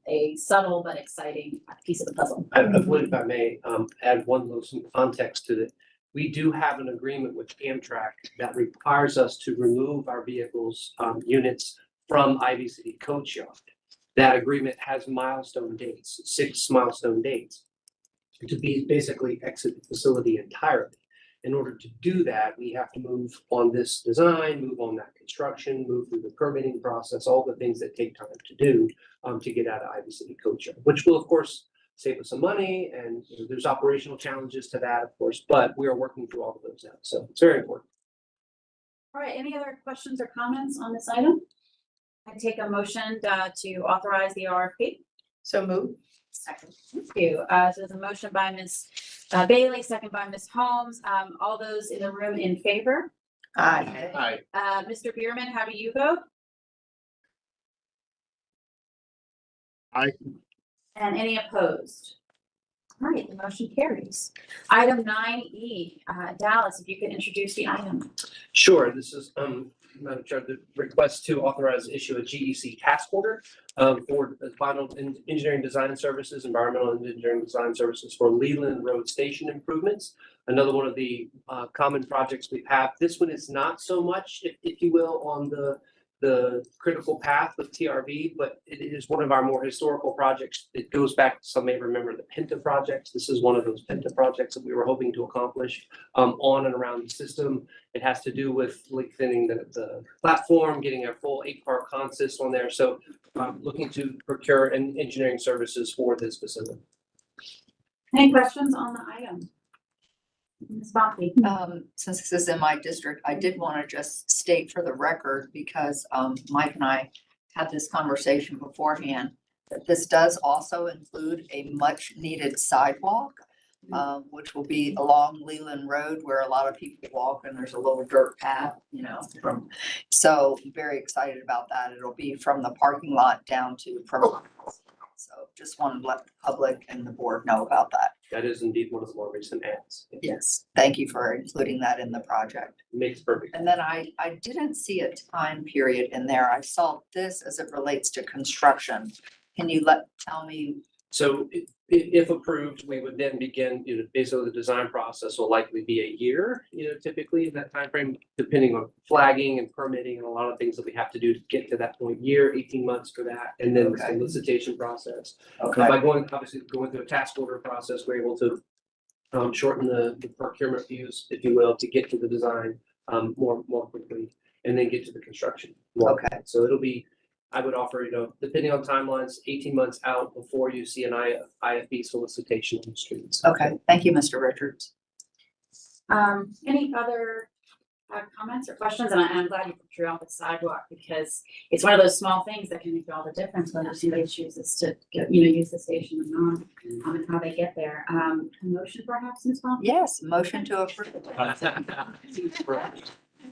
a subtle but exciting piece of the puzzle. I would, if I may, add one little some context to it. We do have an agreement with Amtrak that requires us to remove our vehicles, units from Ivy City Coach Yard. That agreement has milestone dates, 6 milestone dates, to be basically exit the facility entirely. In order to do that, we have to move on this design, move on that construction, move through the permitting process, all the things that take time to do to get out of Ivy City Coach Yard, which will, of course, save us some money, and there's operational challenges to that, of course, but we are working through all of those now. So it's very important. All right, any other questions or comments on this item? I take a motion to authorize the RFP. So move. Second. Thank you. So there's a motion by Ms. Bailey, second by Ms. Holmes. All those in the room in favor? Aye. Mr. Bierman, how do you vote? Aye. And any opposed? All right, the motion carries. Item 9E, Dallas, if you could introduce the item. Sure, this is Madam Chair, the request to authorize issue a GEC task order for the final engineering design services, environmental engineering design services for Leland Road Station improvements. Another one of the common projects we have. This one is not so much, if you will, on the critical path with TRV, but it is one of our more historical projects. It goes back, some may remember the Penta projects. This is one of those Penta projects that we were hoping to accomplish on and around the system. It has to do with lengthening the platform, getting a full 8-car consist on there. So looking to procure engineering services for this facility. Any questions on the item? Ms. Bonte? Since this is in my district, I did want to just state for the record, because, Mike and I had this conversation beforehand, that this does also include a much needed sidewalk, which will be along Leland Road where a lot of people walk and there's a little dirt path, so very excited about that. It'll be from the parking lot down to from. So just wanted to let the public and the board know about that. That is indeed one of the more recent ads. Yes, thank you for including that in the project. Makes perfect. And then I didn't see a time period in there. I saw this as it relates to construction. Can you tell me? So if approved, we would then begin, basically the design process will likely be a year, typically in that timeframe, depending on flagging and permitting and a lot of things that we have to do to get to that point, year, 18 months for that, and then the Okay. solicitation process. Okay, By going through a task order process, we're able to shorten the procurement views, if you will, to get to the design more quickly, and then get to the construction. Okay. So it'll be, I would offer, depending on timelines, 18 months out before you see an IFB solicitation on the streets. okay. Thank you, Mr. Richards. Any other comments or questions? And I'm glad you drew out the sidewalk, because it's one of those small things that can make all the difference whether somebody chooses to use the station or not, and how they get there. A motion perhaps, Ms. Bonte? Yes, motion to approve.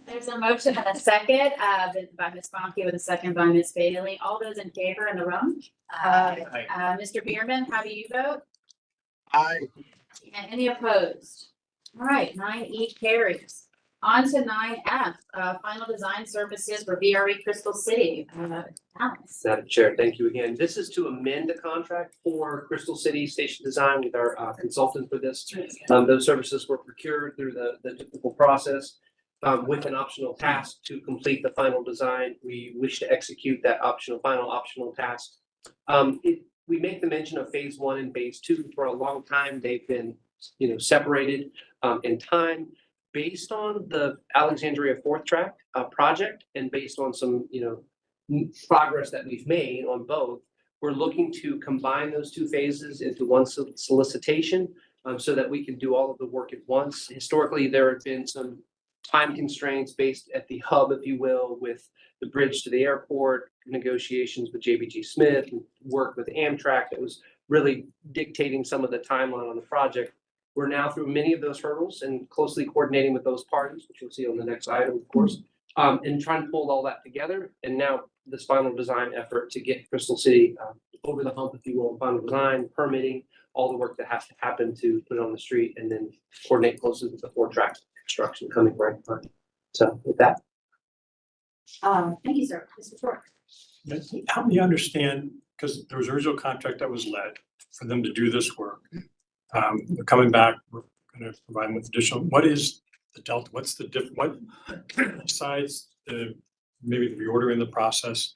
There's a motion and a second, by Ms. Bonke with a second by Ms. Bailey. All those in favor in the room? Mr. Bierman, how do you vote? Aye. And any opposed? All right, 9E carries. On to 9F, final design services for VRE Crystal City. Alex. Madam Chair, thank you again. This is to amend the contract for Crystal City Station Design with our consultant for this. Those services were procured through the typical process. With an optional task to complete the final design. We wish to execute that final optional task. We make the mention of phase 1 and phase 2 for a long time. They've been, separated in time based on the Alexandria Fourth Track project, and based on some, progress that we've made on both. We're looking to combine those two phases into one solicitation, so that we can do all of the work at once. Historically, there have been some time constraints based at the hub, if you will, with the bridge to the airport, negotiations with JBG Smith, and work with Amtrak that was really dictating some of the timeline on the project. We're now through many of those hurdles and closely coordinating with those parties, which you'll see on the next item, of course, and trying to pull all that together. And now this final design effort to get Crystal City over the hump, if you will, final design, permitting, all the work that has to happen to put it on the street, and then coordinate closely with the 4-track construction coming right behind. So with that. Thank you, sir. Mr. Short. Help me understand, because there was an original contract that was led for them to do this work. They're coming back, we're going to provide them with additional, what is the delta? What's the what besides maybe the reordering the process,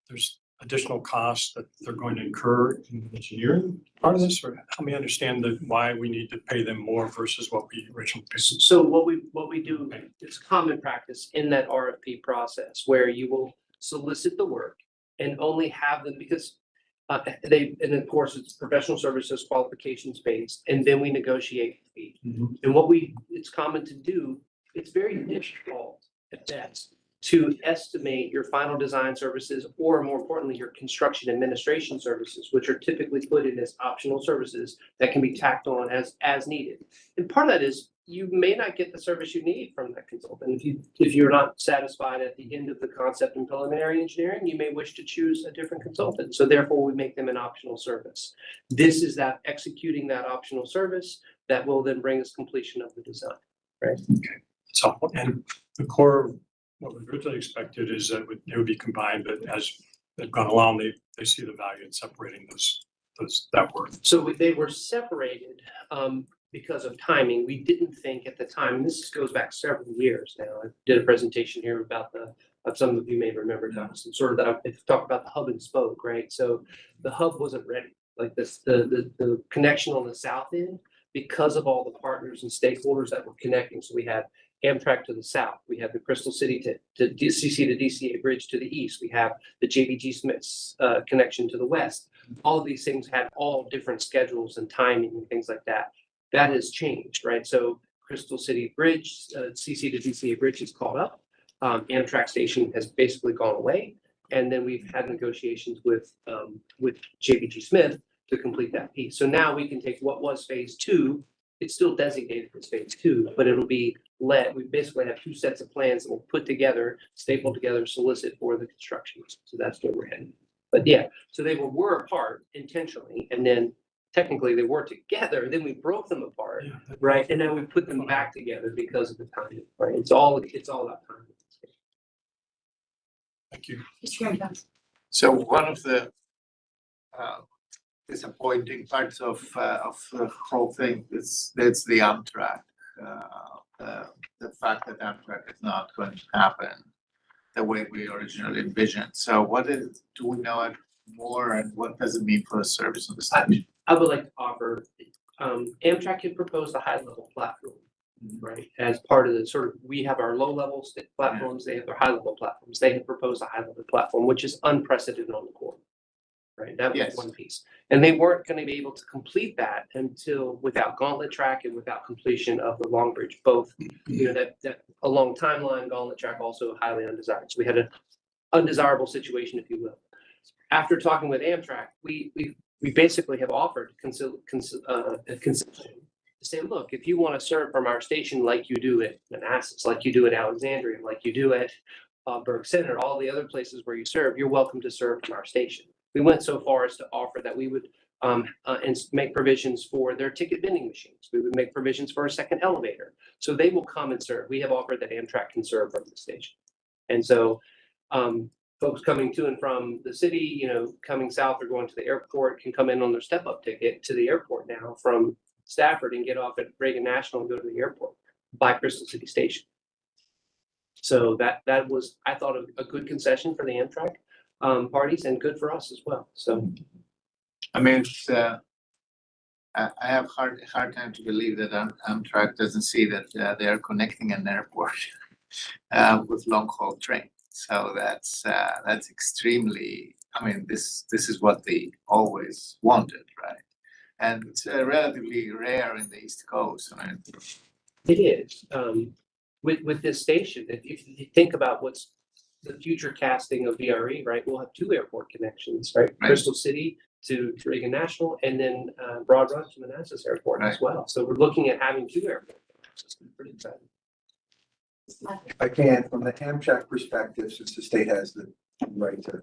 there's additional costs that they're going to incur in the engineering part of this, or help me understand why we need to pay them more versus what we originally paid? So what we do, it's common practice in that RFP process where you will solicit the work and only have them, because and of course it's professional services qualifications based, and then we negotiate the fee. And it's common to do, it's very difficult at best to estimate your final design services, or more importantly, your construction administration services, which are typically put in as optional services that can be tacked on as needed. And part of that is you may not get the service you need from that consultant. If you're not satisfied at the end of the concept and preliminary engineering, you may wish to choose a different consultant. So therefore, we make them an optional service. This is that executing that optional service that will then bring us completion of the design, right? Okay, that's helpful. And the core, what we originally expected is that it would be combined, but as they've gone along, they see the value in separating that work. So they were separated because of timing. We didn't think at the time, and this goes back several years now. I did a presentation here about some of you may remember, some sort of that. I've talked about the hub and spoke, right? So the hub wasn't ready. Like the connection on the south end, because of all the partners and stakeholders that were connecting. So we had Amtrak to the south, we have the Crystal City to DCC to DCA bridge to the east, we have the JBG Smith's connection to the west. All of these things had all different schedules and timing and things like that. That has changed, right? So Crystal City Bridge, CC to DCA Bridge is caught up. Amtrak Station has basically gone away. And then we've had negotiations with JBG Smith to complete that piece. So now we can take what was phase two. It's still designated as phase two, but it'll be we basically have two sets of plans that we'll put together, staple together, solicit for the construction. So that's where we're heading. But yeah, so they were apart intentionally, and then technically they were together, then we broke them apart, right? And then we put them back together because of the timing, right? It's all about timing. Thank you. So one of the disappointing parts of the whole thing is it's the Amtrak. The fact that Amtrak is not going to happen the way we originally envisioned. So do we know it more, and what does it mean for the service of the station? I would like to offer, Amtrak had proposed a high level platform, right? As part of the we have our low level platforms, they have their high level platforms. They had proposed a high level platform, which is unprecedented on the corridor, right? That was one piece. And they weren't going to be able to complete that without gauntlet track and without completion of the Long Bridge, both, that a long timeline, gauntlet track also highly undesired. So we had an undesirable situation, if you will. After talking with Amtrak, we basically have offered a concession to say, look, if you want to serve from our station like you do at Manassas, like you do at Alexandria, like you do at Berg Center, all the other places where you serve, you're welcome to serve from our station. We went so far as to offer that we would and make provisions for their ticket vending machines. We would make provisions for a second elevator. So they will come and serve. We have offered that Amtrak can serve from the station. And so folks coming to and from the city, coming south or going to the airport can come in on their step-up ticket to the airport now from Stafford and get off at Reagan National and go to the airport by Crystal City Station. So that was, I thought, a good concession for the Amtrak parties and good for us as well. So, I mean, I have hard time to believe that Amtrak doesn't see that they are connecting an airport with long haul trains. So that's extremely. I mean, this is what they always wanted, right? And it's relatively rare in the East Coast. I mean, it is with this station. If you think about what's the future casting of VRE, right? We'll have two airport connections, right? Crystal City to Reagan National, and then Broad Run to Manassas Airport as well. So we're looking at having two airports. It's pretty exciting. If I can, from the Amtrak perspective, since the state has the right to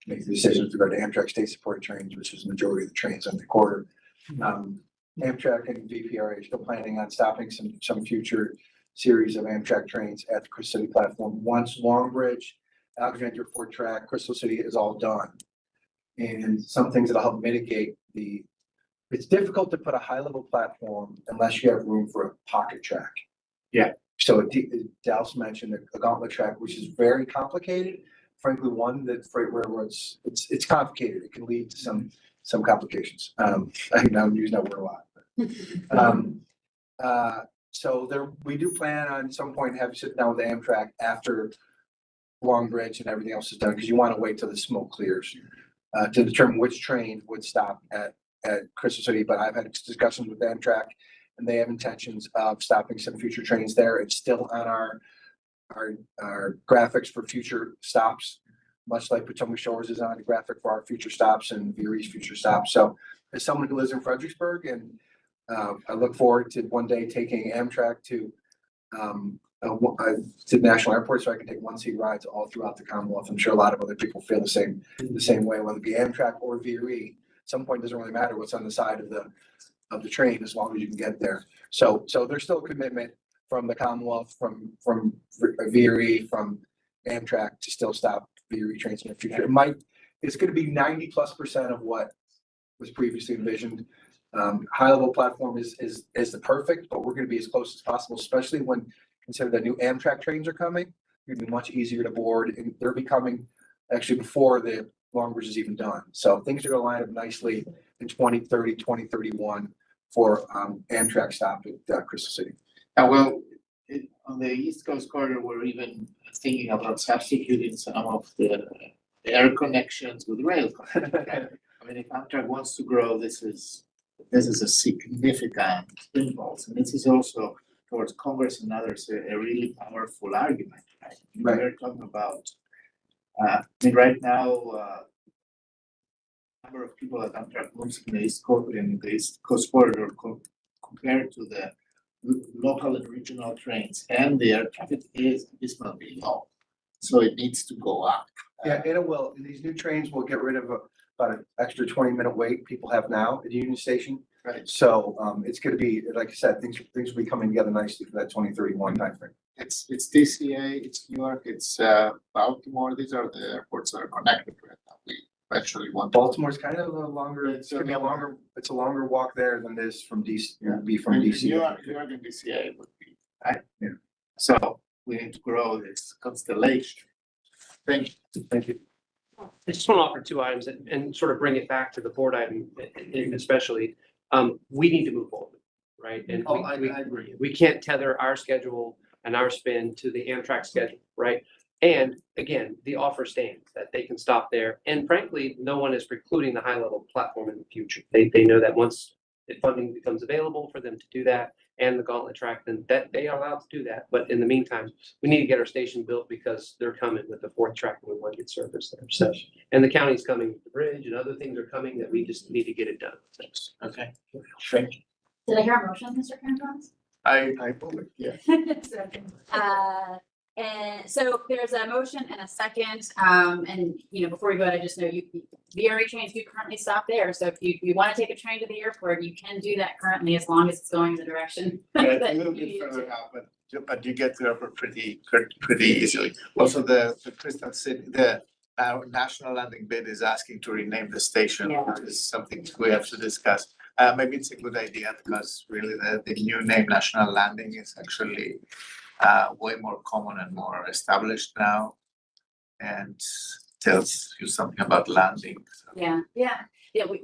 make the decisions with regard to Amtrak state-supported trains, which is the majority of the trains on the corridor, Amtrak and VPRA are still planning on stopping some future series of Amtrak trains at the Crystal City platform. Once Long Bridge, Alexandria Fort Track, Crystal City is all done. And some things that'll help mitigate it's difficult to put a high-level platform unless you have room for a pocket track. Yeah. So Dallas mentioned a gauntlet track, which is very complicated. Frankly, one that freight railroads, it's complicated. It can lead to some complications. I'm using that word a lot. So we do plan on some point having sit down with Amtrak after Long Bridge and everything else is done, because you want to wait till the smoke clears to determine which train would stop at Crystal City. But I've had discussions with Amtrak, and they have intentions of stopping some future trains there. It's still on our graphics for future stops, much like Potomac Shores is on the graphic for our future stops and VRE's future stops. So as someone who lives in Fredericksburg, and I look forward to one day taking Amtrak to national airport, so I can take one-seat rides all throughout the Commonwealth. I'm sure a lot of other people feel the same way, whether it be Amtrak or VRE. At some point, it doesn't really matter what's on the side of the train, as long as you can get there. So there's still a commitment from the Commonwealth, from VRE, from Amtrak to still stop VRE trains in the future. It's going to be 90+% of what was previously envisioned. High level platform is the perfect, but we're going to be as close as possible, especially when consider that new Amtrak trains are coming. It's going to be much easier to board, and they're becoming actually before the Long Bridge is even done. So things are going to line up nicely in 2030, 2031 for Amtrak stop at Crystal City. well, on the East Coast corridor, we're even thinking about substituting some of the air connections with rail connections. I mean, if Amtrak wants to grow, this is This is a significant impulse, and this is also towards Congress and others, a really powerful argument, right? Right. We're talking about, right now, number of people that Amtrak moves in the East Coast corridor compared to the local and regional trains, and the air traffic is abysmally low. So it needs to go up. Yeah, and it will. These new trains will get rid of about an extra 20-minute wait people have now at Union Station. Right. So it's gonna be, like I said, things will be coming together nicely for that 2031 timeframe. It's DCA, it's Newark, it's Baltimore. These are the airports that are connected right now. We eventually want. Baltimore's kind of a longer, it's gonna be it's a longer walk there than this from DC, be from DC. Newark and DCA would be, right? Yeah. So we need to grow this constellation. Thank you. Thank you. I just want to offer two items and sort of bring it back to the board item, especially. We need to move forward, right? And I agree. we can't tether our schedule and our spend to the Amtrak schedule, right? And again, the offer stands that they can stop there. And frankly, no one is precluding the high level platform in the future. They know that once the funding becomes available for them to do that and the gauntlet track, then that they are allowed to do that. But in the meantime, we need to get our station built because they're coming with the fourth track and we want to get service there. So, and the county's coming with the bridge and other things are coming that we just need to get it done. Okay. Thank you. Did I hear a motion, Mr. Karen Jones? I believe, yeah. And so there's a motion and a second, and before we go, I just know VRE trains do currently stop there. So if you want to take a train to the airport, you can do that currently as long as it's going in the direction. Yeah, that a little you bit need it further to. out, but you get to the airport pretty easily. Also, the Crystal City, the national landing bid is asking to rename the station, Yeah. which is something we have to discuss. Maybe it's a good idea because really the new name National Landing is actually way more common and more established now, and tells you something about landing. So. Yeah.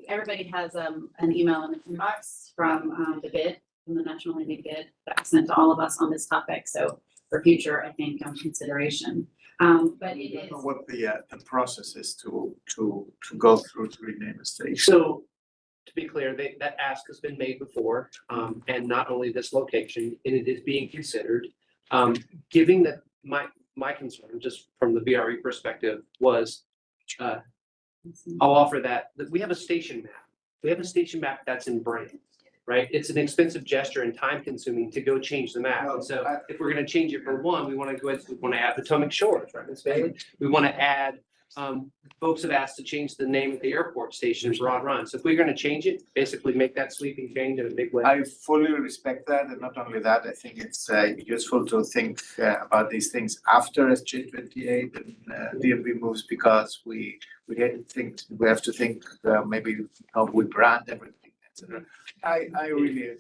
Everybody has an email in the inbox from the bid, from the national landing bid that was sent to all of us on this topic. So for future, I think consideration. But it I don't know is. what the process is to go through to rename a station. So to be clear, that ask has been made before, and not only this location, and it is being considered. Giving that my concern, just from the VRE perspective, was I'll offer that we have a station map. We have a station map that's in brand, right? It's an expensive gesture and time consuming to go change the map. And so if we're going to change it for one, we want to go ahead, we want to add Potomac Shores, right, Ms. Bailey? We want to add, folks have asked to change the name of the airport station, Broad Run. So if we're going to change it, basically make that sweeping change in a big way. I fully respect that, and not only that, I think it's useful to think about these things after SJ28 and DMV moves, because we have to think maybe how we brand everything, etc. I really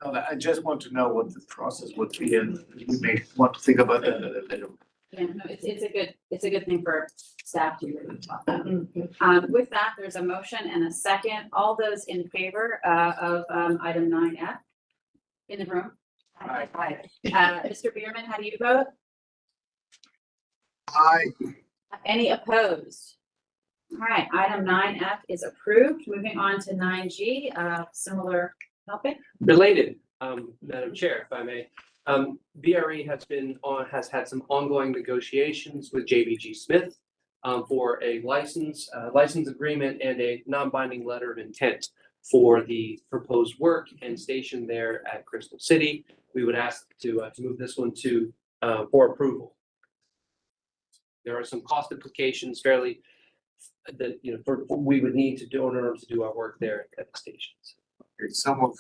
I just want to know what the process would be, and we may want to think about that a little bit. Yeah, no, it's a good thing for staff to really talk about. With that, there's a motion and a second. All those in favor of item 9F in the room? Aye. Mr. Bierman, how do you vote? Aye. Any opposed? All right, item 9F is approved. Moving on to 9G, similar topic. Related, Madam Chair, if I may. VRE has had some ongoing negotiations with JBG Smith for a license agreement and a non-binding letter of intent for the proposed work and station there at Crystal City. We would ask to move this one for approval. There are some cost implications that we would need to do in order to do our work there at the stations. It's so moved.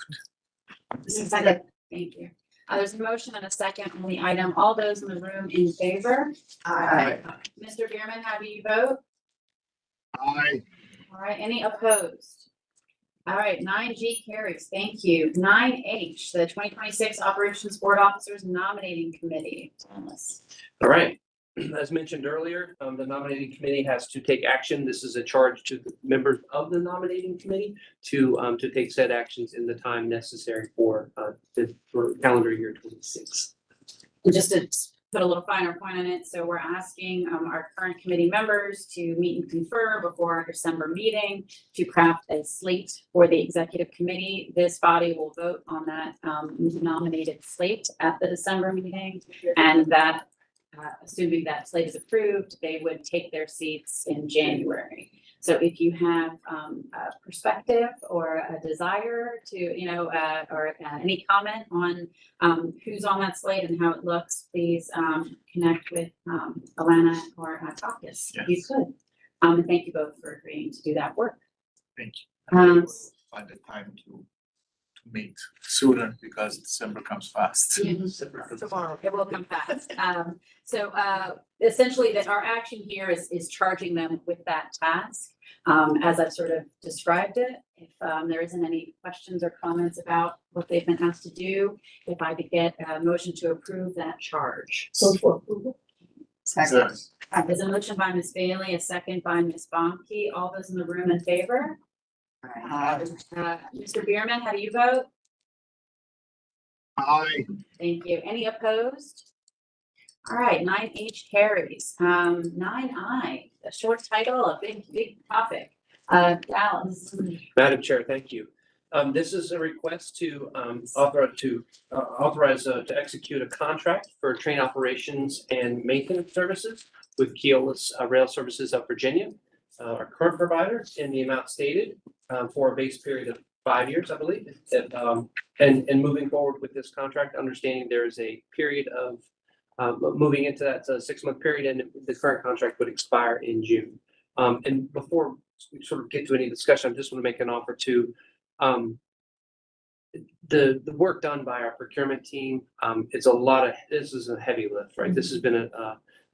Second. Thank you. There's a motion and a second on the item. All those in the room in favor? Aye. Mr. Bierman, how do you vote? Aye. All right, any opposed? All right, 9G carries. Thank you. 9H, the 2026 Operations Board Officers Nominating Committee. All right. As mentioned earlier, the nominating committee has to take action. This is a charge to the members of the nominating committee to take said actions in the time necessary for calendar year 26. And just to put a little finer point on it. So we're asking our current committee members to meet and confer before our December meeting to craft a slate for the executive committee. This body will vote on that nominated slate at the December meeting, and that assuming that slate is approved, they would take their seats in January. So if you have a perspective or a desire to, or any comment on who's on that slate and how it looks, please connect with Alana or Takis if you could. And thank you both for agreeing to do that work. Thank you. We'll find the time to meet sooner because December comes fast. Tomorrow, it will come fast. So essentially that our action here is charging them with that task. As I've sort of described it, if there isn't any questions or comments about what they've been asked to do, if I could get a motion to approve that charge. So for approval. Second. There's a motion by Ms. Bailey, a second by Ms. Bonke. All those in the room in favor? Mr. Bierman, how do you vote? Aye. Thank you. Any opposed? All right, 9H carries. 9I, a short title, a big topic. Dallas. Madam Chair, thank you. This is a request to authorize to execute a contract for train operations and maintenance services with Keolis Rail Services of Virginia, our current provider, in the amount stated for a base period of 5 years, I believe. And moving forward with this contract, understanding there is a period of moving into that 6-month period, and the current contract would expire in June. And before we sort of get to any discussion, I just want to make an offer to the work done by our procurement team. It's this is a heavy lift, right? This has been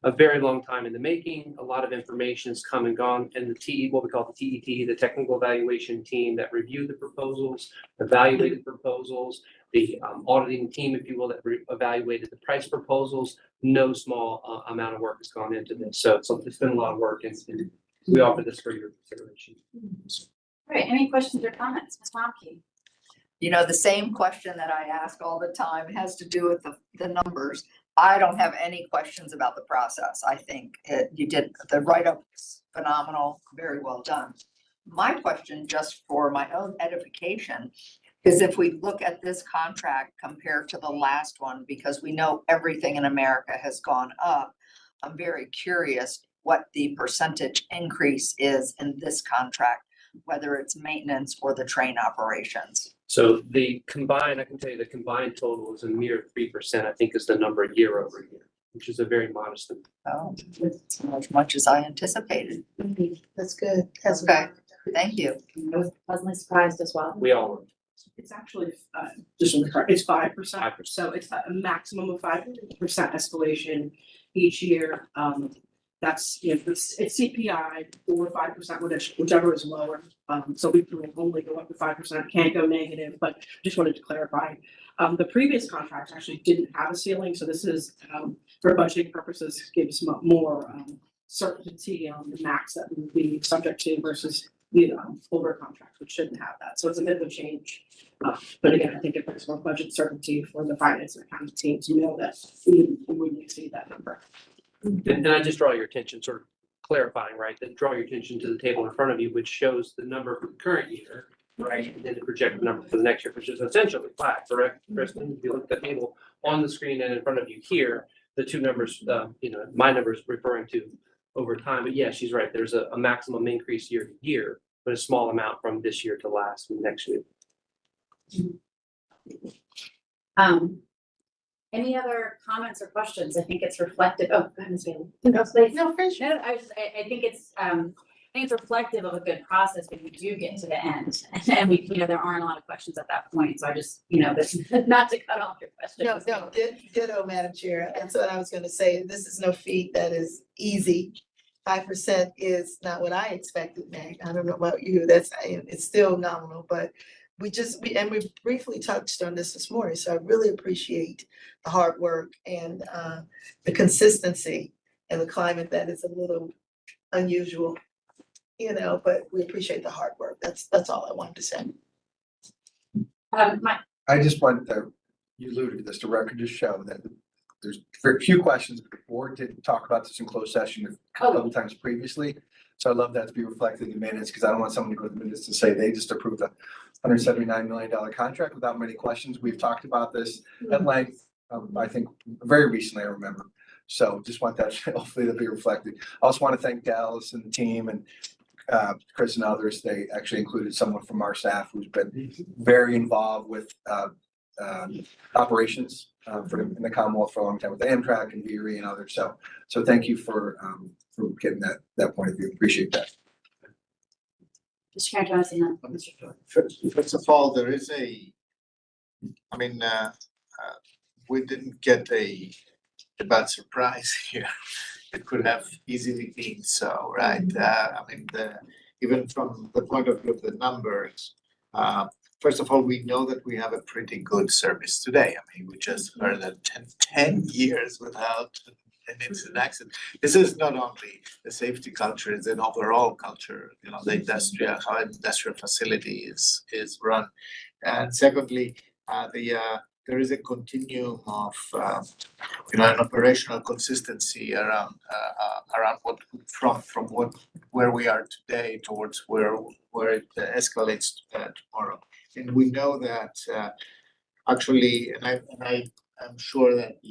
a very long time in the making. A lot of information has come and gone, and what we call the TET, the technical evaluation team that reviewed the proposals, evaluated proposals, the auditing team, if you will, that evaluated the price proposals. No small amount of work has gone into this. So it's been a lot of work, and we offer this for your consideration. All right, any questions or comments? Ms. Momke? The same question that I ask all the time has to do with the numbers. I don't have any questions about the process. I think you did the write-up is phenomenal, very well done. My question, just for my own edification, is if we look at this contract compared to the last one, because we know everything in America has gone up, I'm very curious what the percentage increase is in this contract, whether it's maintenance or the train operations. So I can tell you the combined total is a mere 3%, I think is the number year over year, which is a very modest number. Oh, it's not as much as I anticipated. That's good. Okay, thank you. I was pleasantly surprised as well. We all were. It's actually, just on the card, it's 5%. 5%. So it's a maximum of 5% escalation each year. That's, it's CPI or 5%, whichever is lower. So we can only go up to 5%, can't go negative, but just wanted to clarify. The previous contracts actually didn't have a ceiling, so this is, for budgeting purposes, gives more certainty on the max that we would be subject to versus the older contracts, which shouldn't have that. So it's a bit of a change. But again, I think it brings more budget certainty for the finance and accounting team to know that we wouldn't exceed that number. And I just draw your attention, sort of clarifying, right, that draw your attention to the table in front of you, which shows the number for the current year, right, and then the projected number for the next year, which is essentially flat, correct, Kristen? If you look at the table on the screen and in front of you here, the two numbers, my numbers referring to over time, but yeah, she's right, there's a maximum increase year to year, but a small amount from this year to last and next year. Any other comments or questions? I think it's reflective. Oh, go ahead, Ms. Bailey. No, please. No, finish. No, I think it's reflective of a good process when we do get to the end. And there aren't a lot of questions at that point. So I just, not to cut off your questions. No, ditto, Madam Chair. That's what I was gonna say. This is no feat that is easy. 5% is not what I expected, Meg. I don't know about you. It's still nominal, but we briefly touched on this morning. So I really appreciate the hard work and the consistency in the climate that is a little unusual, but we appreciate the hard work. That's all I wanted to say. I just want you alluded to this, the record to show that there's very few questions. The board did talk about this in closed session a couple times previously. So I love that to be reflected in the minutes, because I don't want someone to go to the minutes to say they just approved a $179 million contract without many questions. We've talked about this at length, I think very recently, I remember. So just want that hopefully to be reflected. I also want to thank Dallas and the team and Chris and others. They actually included someone from our staff who's been very involved with operations in the Commonwealth for a long time with Amtrak and VRE and others. So thank you for getting that point of view. Appreciate that. Mr. Chair, do you want to say that? Mr. Short? First of all, there is we didn't get a bad surprise here. It could have easily been so, right? Even from the point of view of the numbers, first of all, we know that we have a pretty good service today. We just heard that 10 years without an incident accident. This is not only the safety culture, it's an overall culture, the industrial, how an industrial facility is run. And secondly, there is a continuum of an operational consistency around where we are today towards where it escalates tomorrow. And we know that actually, and I'm sure that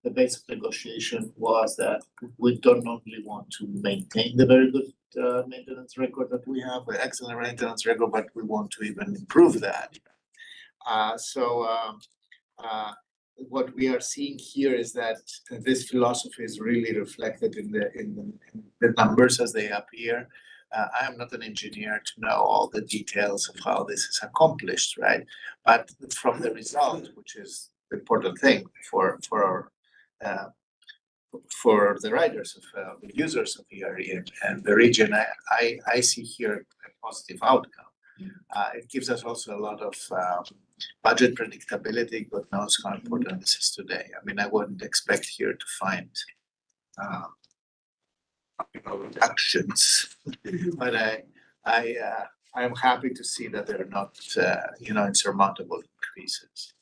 the base of negotiation was that we don't only want to maintain the very good maintenance record that we have, the excellent maintenance record, but we want to even improve that. What we are seeing here is that this philosophy is really reflected in the numbers as they appear. I am not an engineer to know all the details of how this is accomplished, right? But from the result, which is the important thing for the riders of the users of VRE and the region, I see here a positive outcome. It gives us also a lot of budget predictability. God knows how important this is today. I wouldn't expect here to find reductions, but I am happy to see that they're not insurmountable increases.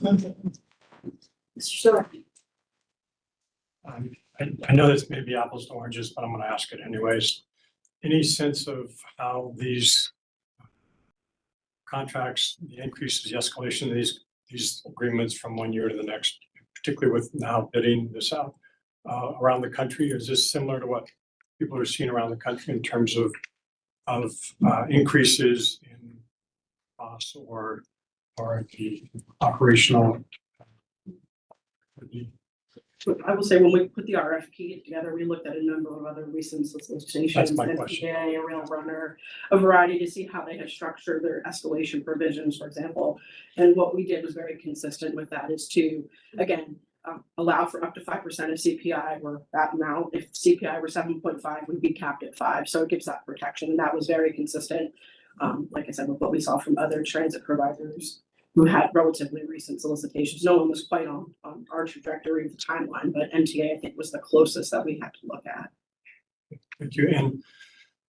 Mr. Short? I know this may be apples to oranges, but I'm going to ask it anyways. Any sense of how these contracts, the increases, the escalation of these agreements from one year to the next, particularly with now bidding this out around the country, is this similar to what people are seeing around the country in terms of increases in costs or the operational? I will say, when we put the RFP together, we looked at a number of other recent solicitations, That's my question. NTA, a rail runner, a variety, to see how they had structured their escalation provisions, for example. And what we did was very consistent with that, is to, again, allow for up to 5% of CPI. We're at now, if CPI were 7.5, we'd be capped at 5. So it gives that protection. And that was very consistent, like I said, with what we saw from other transit providers who had relatively recent solicitations. No one was quite on our trajectory of the timeline, but MTA, I think, was the closest that we had to look at. Thank you. And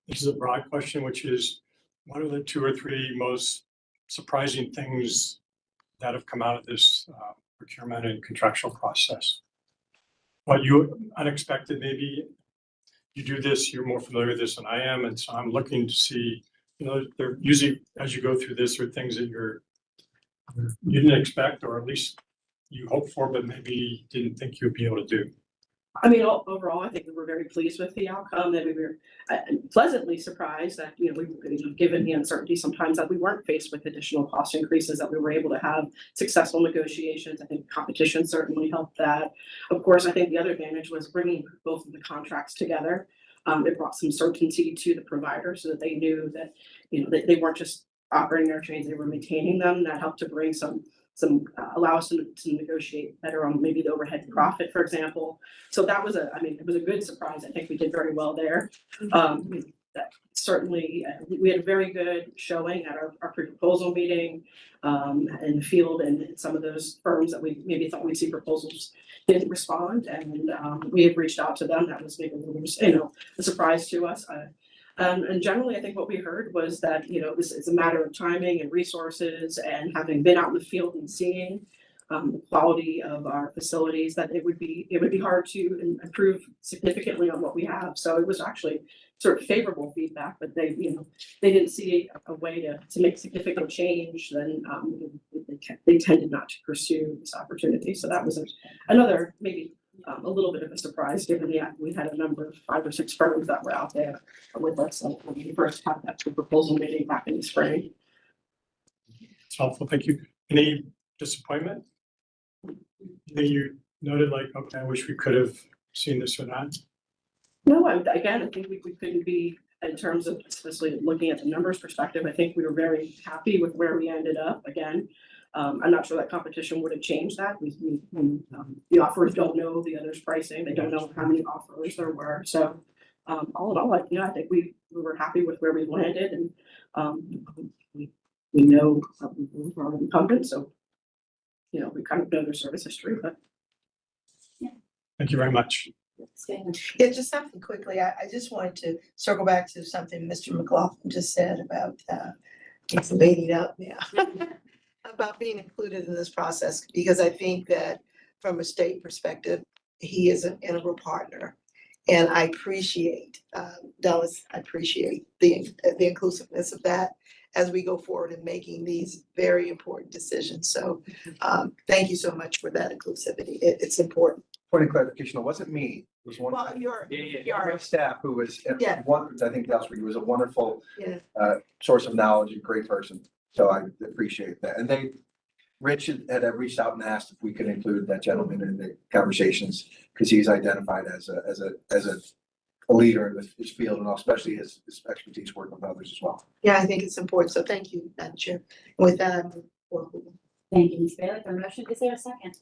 this is a broad question, which is, what are the 2 or 3 most surprising things that have come out of this procurement and contractual process? What you unexpected, maybe you do this, you're more familiar with this than I am, and so I'm looking to see, they're usually, as you go through this, are things that you didn't expect, or at least you hoped for, but maybe didn't think you'd be able to do. Overall, I think we were very pleased with the outcome, that we were pleasantly surprised that, given the uncertainty sometimes, that we weren't faced with additional cost increases, that we were able to have successful negotiations. I think competition certainly helped that. Of course, I think the other advantage was bringing both of the contracts together. It brought some certainty to the provider so that they knew that, that they weren't just operating their trains, they were maintaining them. That helped to bring allow us to negotiate better on maybe the overhead profit, for example. So that was it was a good surprise. I think we did very well there. That certainly, we had a very good showing at our pre-proposal meeting in the field, and some of those firms that we maybe thought we'd see proposals didn't respond, and we had reached out to them. That was maybe a surprise to us. And generally, I think what we heard was that, this is a matter of timing and resources, and having been out in the field and seeing the quality of our facilities, that it would be hard to improve significantly on what we have. So it was actually sort of favorable feedback, but they didn't see a way to make significant change, then they tended not to pursue this opportunity. So that was another maybe a little bit of a surprise, given we had a number of 5 or 6 firms that were out there with us when we first had that proposal meeting back in the spring. It's helpful, thank you. Any disappointment? That you noted like, okay, I wish we could have seen this or not? No, again, I think we couldn't be, in terms of especially looking at the numbers perspective, I think we were very happy with where we ended up. Again, I'm not sure that competition would have changed that. The offers don't know the others' pricing. They don't know how many offers there were. So all in all, I think we were happy with where we landed, and we know we're an incumbent, so we kind of know their service history. But Thank you very much. Yeah, just something quickly. I just wanted to circle back to something Mr. McLaughlin just said about it's leading up now about being included in this process, because I think that from a state perspective, he is an integral partner. And I appreciate, Dallas, I appreciate the inclusiveness of that as we go forward in making these very important decisions. So thank you so much for that inclusivity. It's important. Point of clarification, it wasn't me, it was one Well, of your my staff who was, Yeah. I think that's where he was a wonderful Yeah. source of knowledge and great person. So I appreciate that. And Rich had reached out and asked if we could include that gentleman in the conversations, because he's identified as a leader in his field, and especially his expertise working with others as well. Yeah, I think it's important. So thank you, Madam Chair. With that, I'm Thank you, Ms. Bailey, for the motion. Is there a second?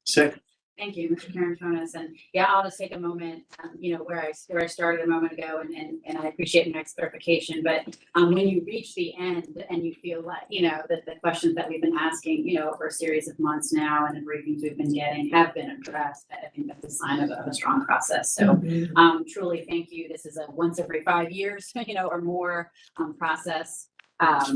Second. Thank you, Mr. Karen Tonis. And yeah, I'll just take a moment, where I started a moment ago, and I appreciate the next clarification. But when you reach the end and you feel like, that the questions that we've been asking, over a series of months now, and the briefings we've been getting have been addressed, I think that's a sign of a strong process. So truly, thank you. This is a once every 5 years, or more process that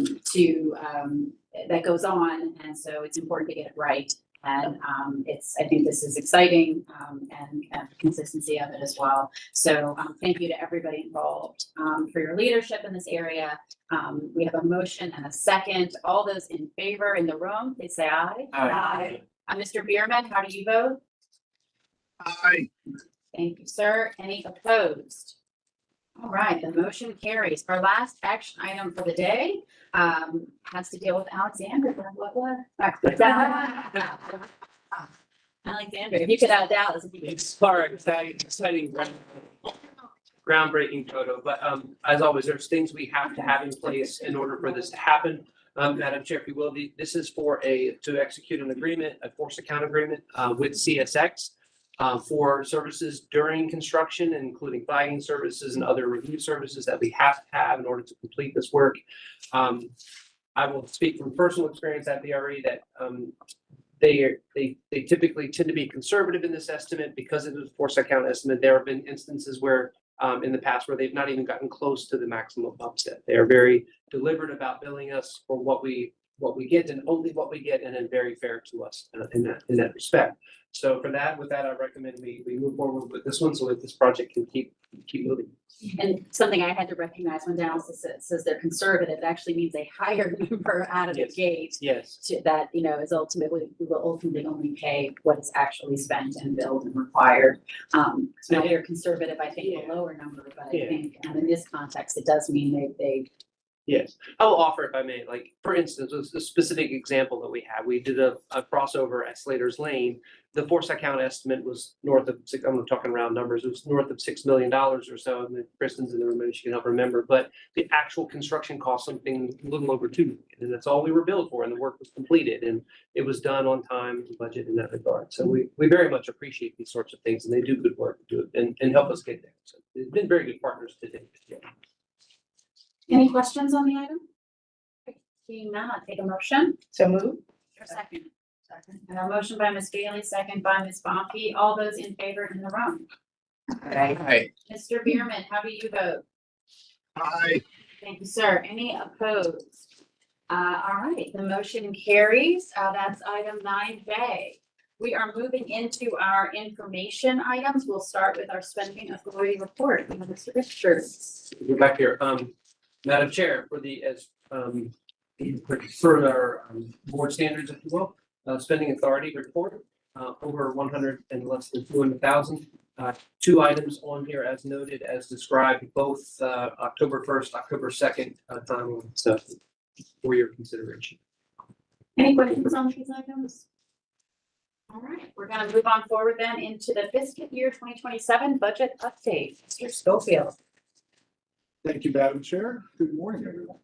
goes on. And so it's important to get it right. And I think this is exciting, and consistency of it as well. So thank you to everybody involved for your leadership in this area. We have a motion and a second. All those in favor in the room, please say aye. Aye. Mr. Bierman, how do you vote? Aye. Thank you, sir. Any opposed? All right, the motion carries. Our last action item for the day has to deal with Alexander. Alexander, if you could add Dallas. It's our exciting groundbreaking photo, but as always, there's things we have to have in place in order for this to happen. Madam Chair, if you will, this is to execute an agreement, a force account agreement with CSX for services during construction, including flagging services and other review services that we have to have in order to complete this work. I will speak from personal experience at VRE that they typically tend to be conservative in this estimate because it is a force account estimate. There have been instances where in the past where they've not even gotten close to the maximum upset. They are very deliberate about billing us for what we get and only what we get, and then very fair to us in that respect. So with that, I recommend we move forward with this one so that this project can keep moving. And something I had to recognize when Dallas says they're conservative, it actually means a higher number out of the gate. Yes. That, we will ultimately only pay what is actually spent and billed and required. So they're conservative, I think, a lower number, but I think in this context, it does mean they. Yes, I will offer, if I may, like, for instance, a specific example that we had. We did a crossover at Slater's Lane. The force account estimate was north of I'm talking round numbers, it was north of $6 million or so, and Kristen's in the room, and she can help remember, but the actual construction cost something a little over $2 million, and that's all we were billed for, and the work was completed, and it was done on time, budget in that regard. So we very much appreciate these sorts of things, and they do good work to do it and help us get there. So they've been very good partners to date. Yeah. Any questions on the item? Seeing none, I'll take a motion. So move. Second. And a motion by Ms. Bailey, second by Ms. Bonke. All those in favor in the room? Aye. Mr. Bierman, how do you vote? Aye. Thank you, sir. Any opposed? All right, the motion carries. That's item 9J. We are moving into our information items. We'll start with our spending authority report. Mr. Richards. We're back here. Madam Chair, for our board standards, if you will, spending authority report, over 100 and less than 200,000. Two items on here as noted, as described, both October 1st, October 2nd, so for your consideration. Any questions on these items? All right, we're gonna move on forward then into the fiscal year 2027 budget update. Mr. Schofield. Thank you, Madam Chair. Good morning, everyone.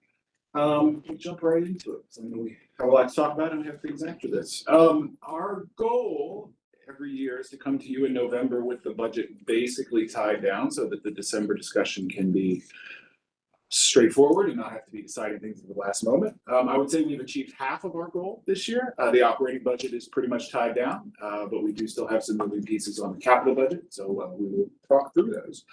We'll jump right into it. So I know we have a lot to talk about and we have things after this. Our goal every year is to come to you in November with the budget basically tied down so that the December discussion can be straightforward and not have to be deciding things at the last moment. I would say we've achieved half of our goal this year. The operating budget is pretty much tied down, but we do still have some moving pieces on the capital budget, so we will talk through those.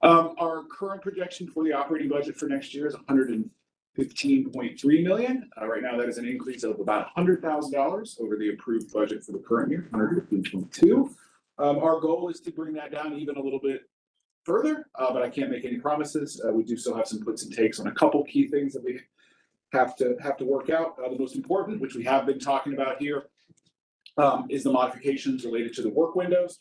Our current projection for the operating budget for next year is $115.3 million. Right now, that is an increase of about $100,000 over the approved budget for the current year, $115.2. Our goal is to bring that down even a little bit further, but I can't make any promises. We do still have some puts and takes on a couple key things that we have to work out. The most important, which we have been talking about here, is the modifications related to the work windows.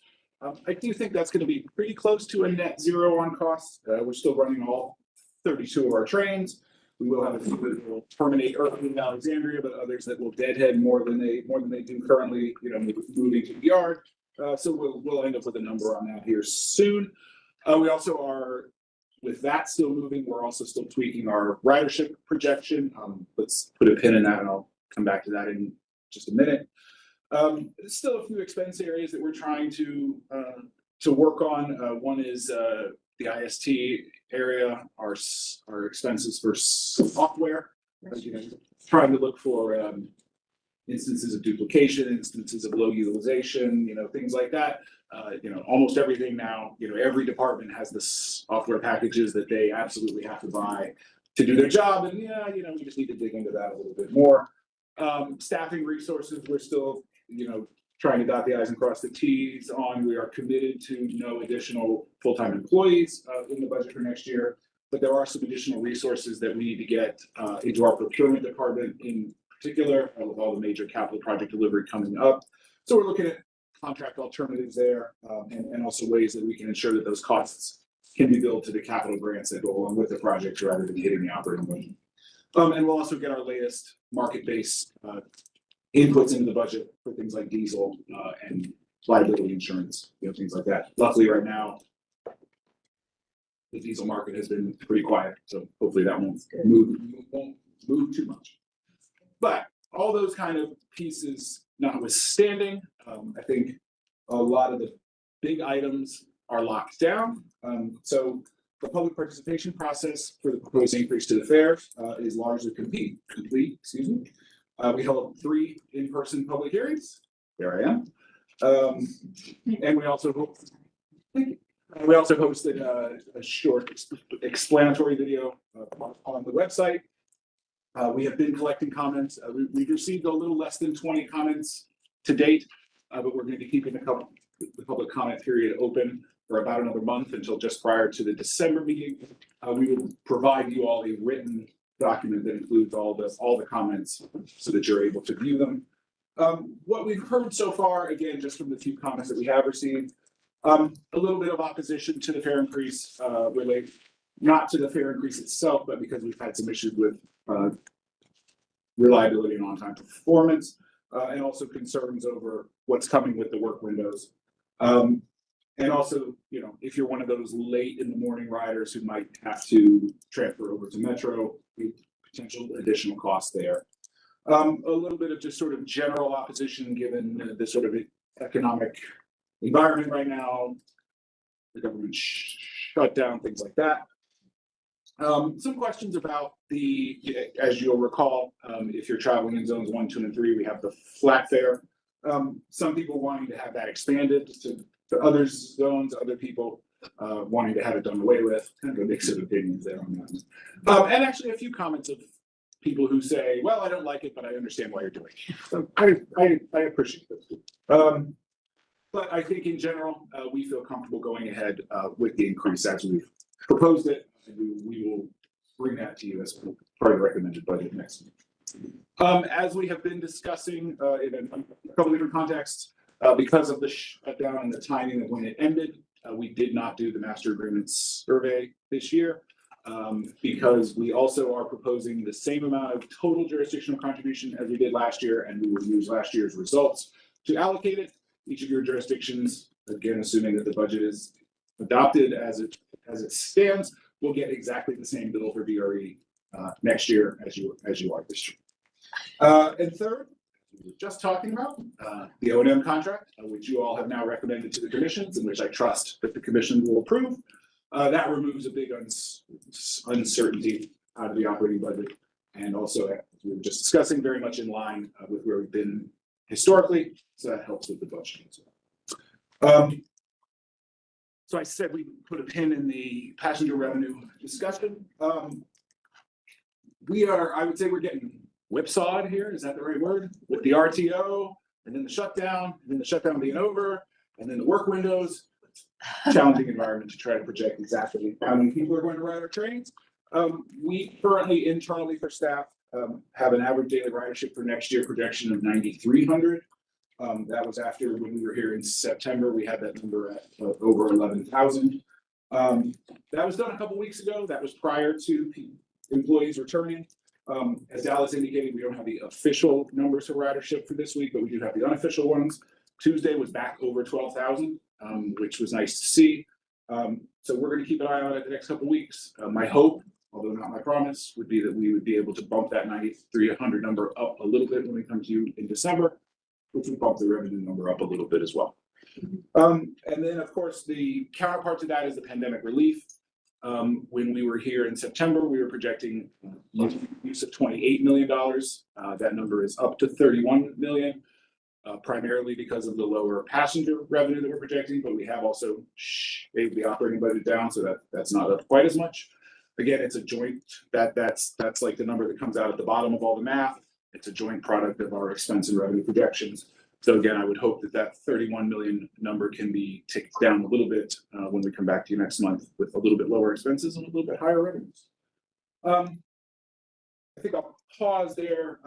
I do think that's going to be pretty close to a net zero on costs. We're still running all 32 of our trains. We will have a few that will terminate early in Alexandria, but others that will deadhead more than they do currently, moving to the yard. So we'll end up with a number on that here soon. We also are, with that still moving, we're also still tweaking our ridership projection. Let's put a pin in that and I'll come back to that in just a minute. There's still a few expense areas that we're trying to work on. One is the IST area, our expenses for software. Trying to look for instances of duplication, instances of low utilization, things like that. Almost everything now, every department has the software packages that they absolutely have to buy to do their job. And we just need to dig into that a little bit more. Staffing resources, we're still, trying to dot the i's and cross the t's on. We are committed to no additional full-time employees in the budget for next year, but there are some additional resources that we need to get into our procurement department in particular, with all the major capital project delivery coming up. So we're looking at contract alternatives there, and also ways that we can ensure that those costs can be billed to the capital grants that go along with the project rather than hitting the operating budget. And we'll also get our latest market-based inputs into the budget for things like diesel and liability insurance, things like that. Luckily, right now, the diesel market has been pretty quiet, so hopefully that won't move too much. But all those kind of pieces notwithstanding, I think a lot of the big items are locked down. So the public participation process for the proposed increase to the fares is largely complete. We held 3 in-person public hearings. There I am. And we also hosted a short explanatory video on the website. We have been collecting comments. We've received a little less than 20 comments to date, but we're going to be keeping the public comment period open for about another month until just prior to the December meeting. We will provide you all a written document that includes all the comments so that you're able to view them. What we've heard so far, again, just from the few comments that we have received, a little bit of opposition to the fare increase, related not to the fare increase itself, but because we've had some issues with reliability and on-time performance, and also concerns over what's coming with the work windows. And also, if you're one of those late in the morning riders who might have to transfer over to Metro, potential additional costs there. A little bit of just sort of general opposition given the sort of economic environment right now, the government shutdown, things like that. Some questions about as you'll recall, if you're traveling in zones 1, 2, and 3, we have the flat fare. Some people wanting to have that expanded to other zones, other people wanting to have it done away with. Kind of a mix of opinions there on that. And actually a few comments of people who say, well, I don't like it, but I understand why you're doing it. So I appreciate those. But I think in general, we feel comfortable going ahead with the increase as we've proposed it. And we will bring that to you as part of the recommended budget next week. As we have been discussing in a couple different contexts, because of the shutdown and the timing of when it ended, we did not do the master agreements survey this year. Because we also are proposing the same amount of total jurisdictional contribution as we did last year, and we will use last year's results to allocate it. Each of your jurisdictions, again, assuming that the budget is adopted as it stands, will get exactly the same bill for VRE next year as you are this year. And third, we were just talking about the O&M contract, which you all have now recommended to the commissions, and which I trust that the commission will approve. That removes a big uncertainty out of the operating budget, and also, as we were just discussing, very much in line with where we've been historically, so that helps with the budget as well. So I said we put a pin in the passenger revenue discussion. I would say we're getting whipsawed here, is that the right word? With the RTO, and then the shutdown, and then the shutdown being over, and then the work windows. Challenging environment to try to project exactly how many people are going to ride our trains. We currently internally for staff have an average daily ridership for next year projection of 9,300. That was after when we were here in September, we had that number at over 11,000. That was done a couple weeks ago. That was prior to employees returning. As Dallas indicated, we don't have the official numbers for ridership for this week, but we do have the unofficial ones. Tuesday was back over 12,000, which was nice to see. So we're going to keep an eye on it the next couple of weeks. My hope, although not my promise, would be that we would be able to bump that 9,300 number up a little bit when we come to you in December, which would bump the revenue number up a little bit as well. And then, of course, the counterpart to that is the pandemic relief. When we were here in September, we were projecting use of $28 million. That number is up to 31 million. Primarily because of the lower passenger revenue that we're projecting, but we have also shaved the operating budget down, so that's not up quite as much. Again, it's a joint, that's like the number that comes out at the bottom of all the math. It's a joint product of our expense and revenue projections. So again, I would hope that 31 million number can be taken down a little bit when we come back to you next month with a little bit lower expenses and a little bit higher revenues. I think I'll pause there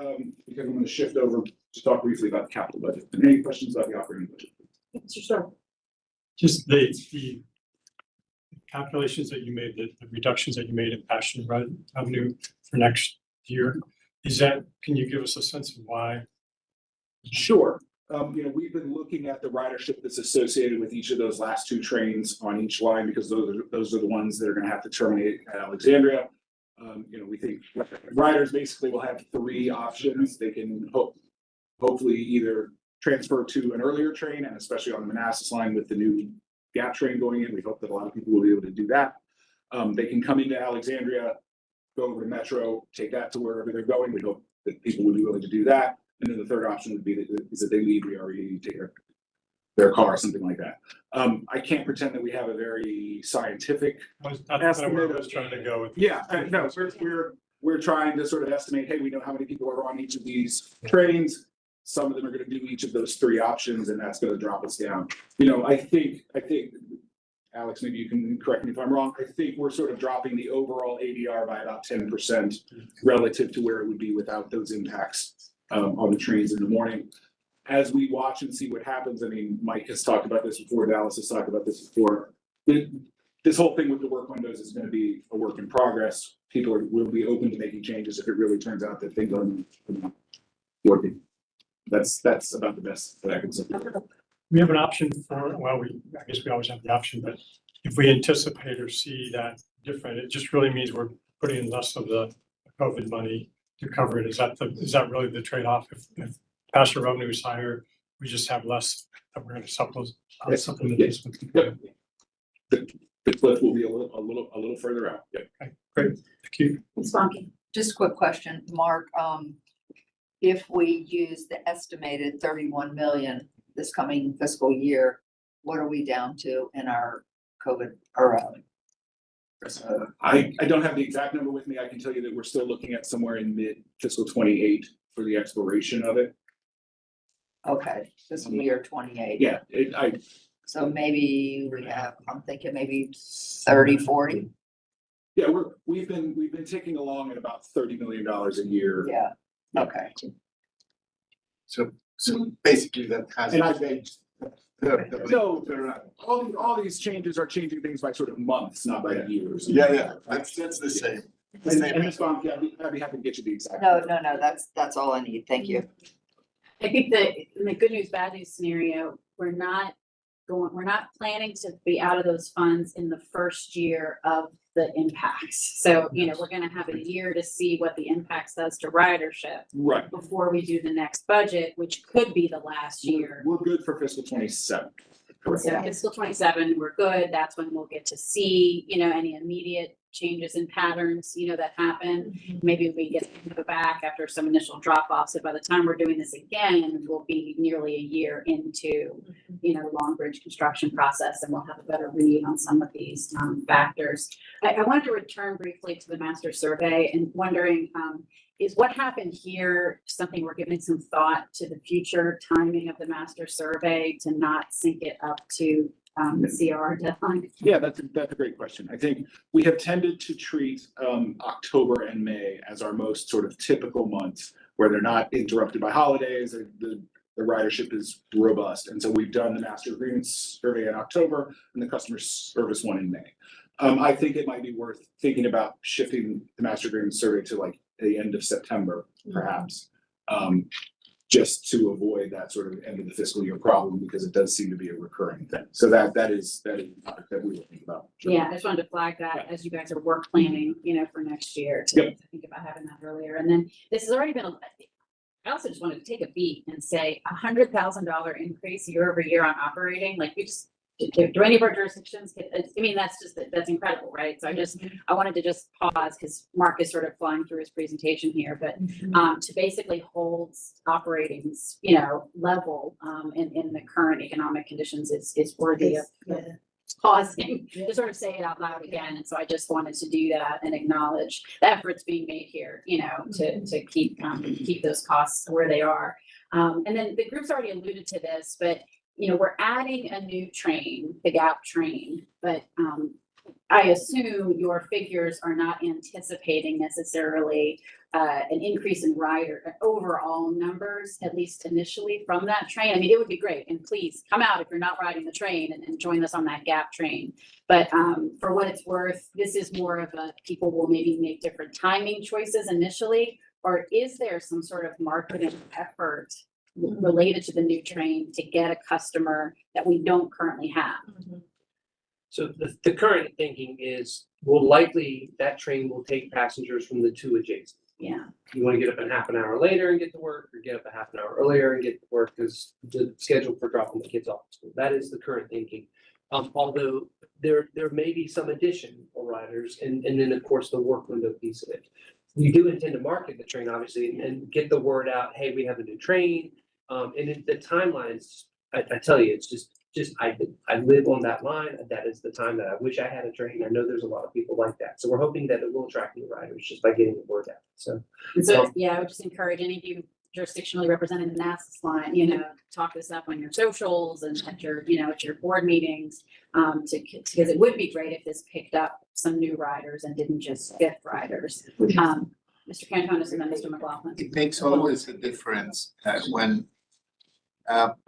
because I'm going to shift over to talk briefly about the capital budget. Any questions about the operating budget? Mr. Starr. Just the calculations that you made, the reductions that you made in passenger revenue for next year, can you give us a sense of why? Sure. We've been looking at the ridership that's associated with each of those last two trains on each line, because those are the ones that are going to have to terminate at Alexandria. We think riders basically will have three options. They can hopefully either transfer to an earlier train, and especially on the Manassas line with the new Gap train going in, we hope that a lot of people will be able to do that. They can come into Alexandria, go over to Metro, take that to wherever they're going. We hope that people will be willing to do that. And then the third option would be that they leave VRE, take their car or something like that. I can't pretend that we have a very scientific estimate. I was trying to go with. Yeah, no, we're trying to sort of estimate, hey, we know how many people are on each of these trains. Some of them are going to do each of those three options, and that's going to drop us down. I think, Alex, maybe you can correct me if I'm wrong. I think we're sort of dropping the overall ADR by about 10% relative to where it would be without those impacts on the trains in the morning. As we watch and see what happens, I mean, Mike has talked about this before, Dallas has talked about this before. This whole thing with the work windows is going to be a work in progress. People will be open to making changes if it really turns out that things aren't working. That's about the best that I can say. We have an option for, I guess we always have the option, but if we anticipate or see that different, it just really means we're putting in less of the COVID money to cover it. Is that really the trade-off? If passenger revenue is higher, we just have less that we're going to supplement this with. The cliff will be a little further out. Yeah. Okay, great. Thank you. Ms. Funky. Just a quick question, Mark. If we use the estimated 31 million this coming fiscal year, what are we down to in our COVID or I don't have the exact number with me. I can tell you that we're still looking at somewhere in mid fiscal 28 for the expiration of it. Okay, fiscal year 28. Yeah, So maybe we have, I'm thinking maybe 30, 40. yeah, we've been ticking along at about $30 million a year. Yeah, okay. So basically that has. And I- changed. So all these changes are changing things by sort of months, not by years. Yeah, that's the same. And Ms. Baum, I'd be happy to get you the exact. No, that's all I need. Thank you. I think that in the good news, bad news scenario, we're not planning to be out of those funds in the first year of the impacts. So, we're gonna have a year to see what the impacts does to ridership Right. before we do the next budget, which could be the last year. We're good for fiscal 27. So fiscal 27, we're good. That's when we'll get to see, any immediate changes in patterns, that happen. Maybe we get to go back after some initial drop offs. So by the time we're doing this again, we'll be nearly a year into, Long Bridge construction process, and we'll have a better read on some of these factors. I wanted to return briefly to the master survey and wondering, is what happened here something we're giving some thought to the future timing of the master survey to not sync it up to the CR deadline? Yeah, that's a great question. I think we have tended to treat October and May as our most sort of typical months where they're not interrupted by holidays, or the ridership is robust. And so we've done the master agreements survey in October and the customer service one in May. I think it might be worth thinking about shifting the master agreement survey to like the end of September, perhaps. Just to avoid that sort of end of the fiscal year problem, because it does seem to be a recurring thing. So that is a topic that we will think about. Sure. Yeah, I just wanted to flag that as you guys are work planning, for next year to think about having that earlier. And then this has already been, I also just wanted to take a beat and say $100,000 increase year over year on operating, like do any of our jurisdictions get, that's incredible, right? So I wanted to just pause because Mark is sort of flying through his presentation here, but to basically hold operating, level in the current economic conditions is worthy of pausing to sort of say it out loud again. And so I just wanted to do that and acknowledge the efforts being made here, to keep those costs where they are. And then the group's already alluded to this, but we're adding a new train, the GAP train, but I assume your figures are not anticipating necessarily an increase in overall numbers, at least initially from that train. I mean, it would be great, and please come out if you're not riding the train and join us on that GAP train. But for what it's worth, this is more of people will maybe make different timing choices initially, or is there some sort of marketing effort related to the new train to get a customer that we don't currently have? So the current thinking is that train will take passengers from the two adjacent. Yeah. You want to get up a half an hour later and get to work, or get up a half an hour earlier and get to work, because the schedule for dropping the kids off at school. That is the current thinking. Although there may be some addition for riders, and then of course the work window piece of it. We do intend to market the train, obviously, and get the word out. Hey, we have a new train. And the timelines, I tell you, it's just I live on that line. That is the time that I wish I had a train. I know there's a lot of people like that. So we're hoping that it will attract new riders just by getting the word out. So I would just encourage any of you jurisdictionally represented in the NASS line, talk this up on your socials and at your board meetings, because it would be great if this picked up some new riders and didn't just get riders. Mr. Cantonis and then Mr. McLaughlin. It makes always a difference when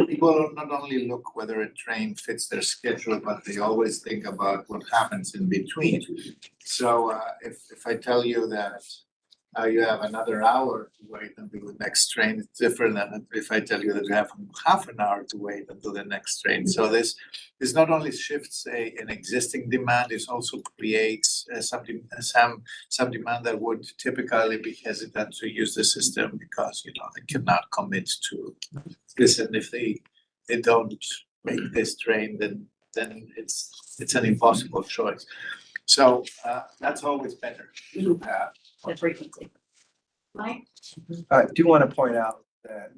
people not only look whether a train fits their schedule, but they always think about what happens in between. So if I tell you that you have another hour to wait until the next train, it's different than if I tell you that you have half an hour to wait until the next train. So this not only shifts an existing demand, it also creates some demand that would typically be hesitant to use the system because they cannot commit to this, and if they don't make this train, then it's an impossible choice. So that's always better. The frequency. Mike? I do want to point out that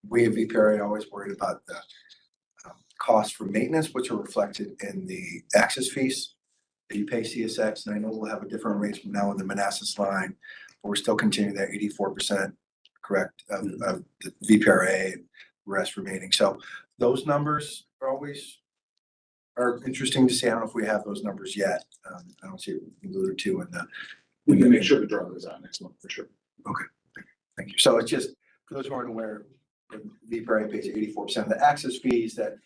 we at VPRA are always worried about the costs for maintenance, which are reflected in the access fees. that you pay CSX, and I know we'll have a different arrangement now in the Manassas line, but we're still continuing that 84%, correct, of the VPRA and rest remaining. So those numbers are interesting to see. I don't know if we have those numbers yet. I don't see it alluded to in the. We can make sure the draw goes out next month for sure. Okay, thank you. So it's just, for those who aren't aware, VPRA pays 84% of the access fees that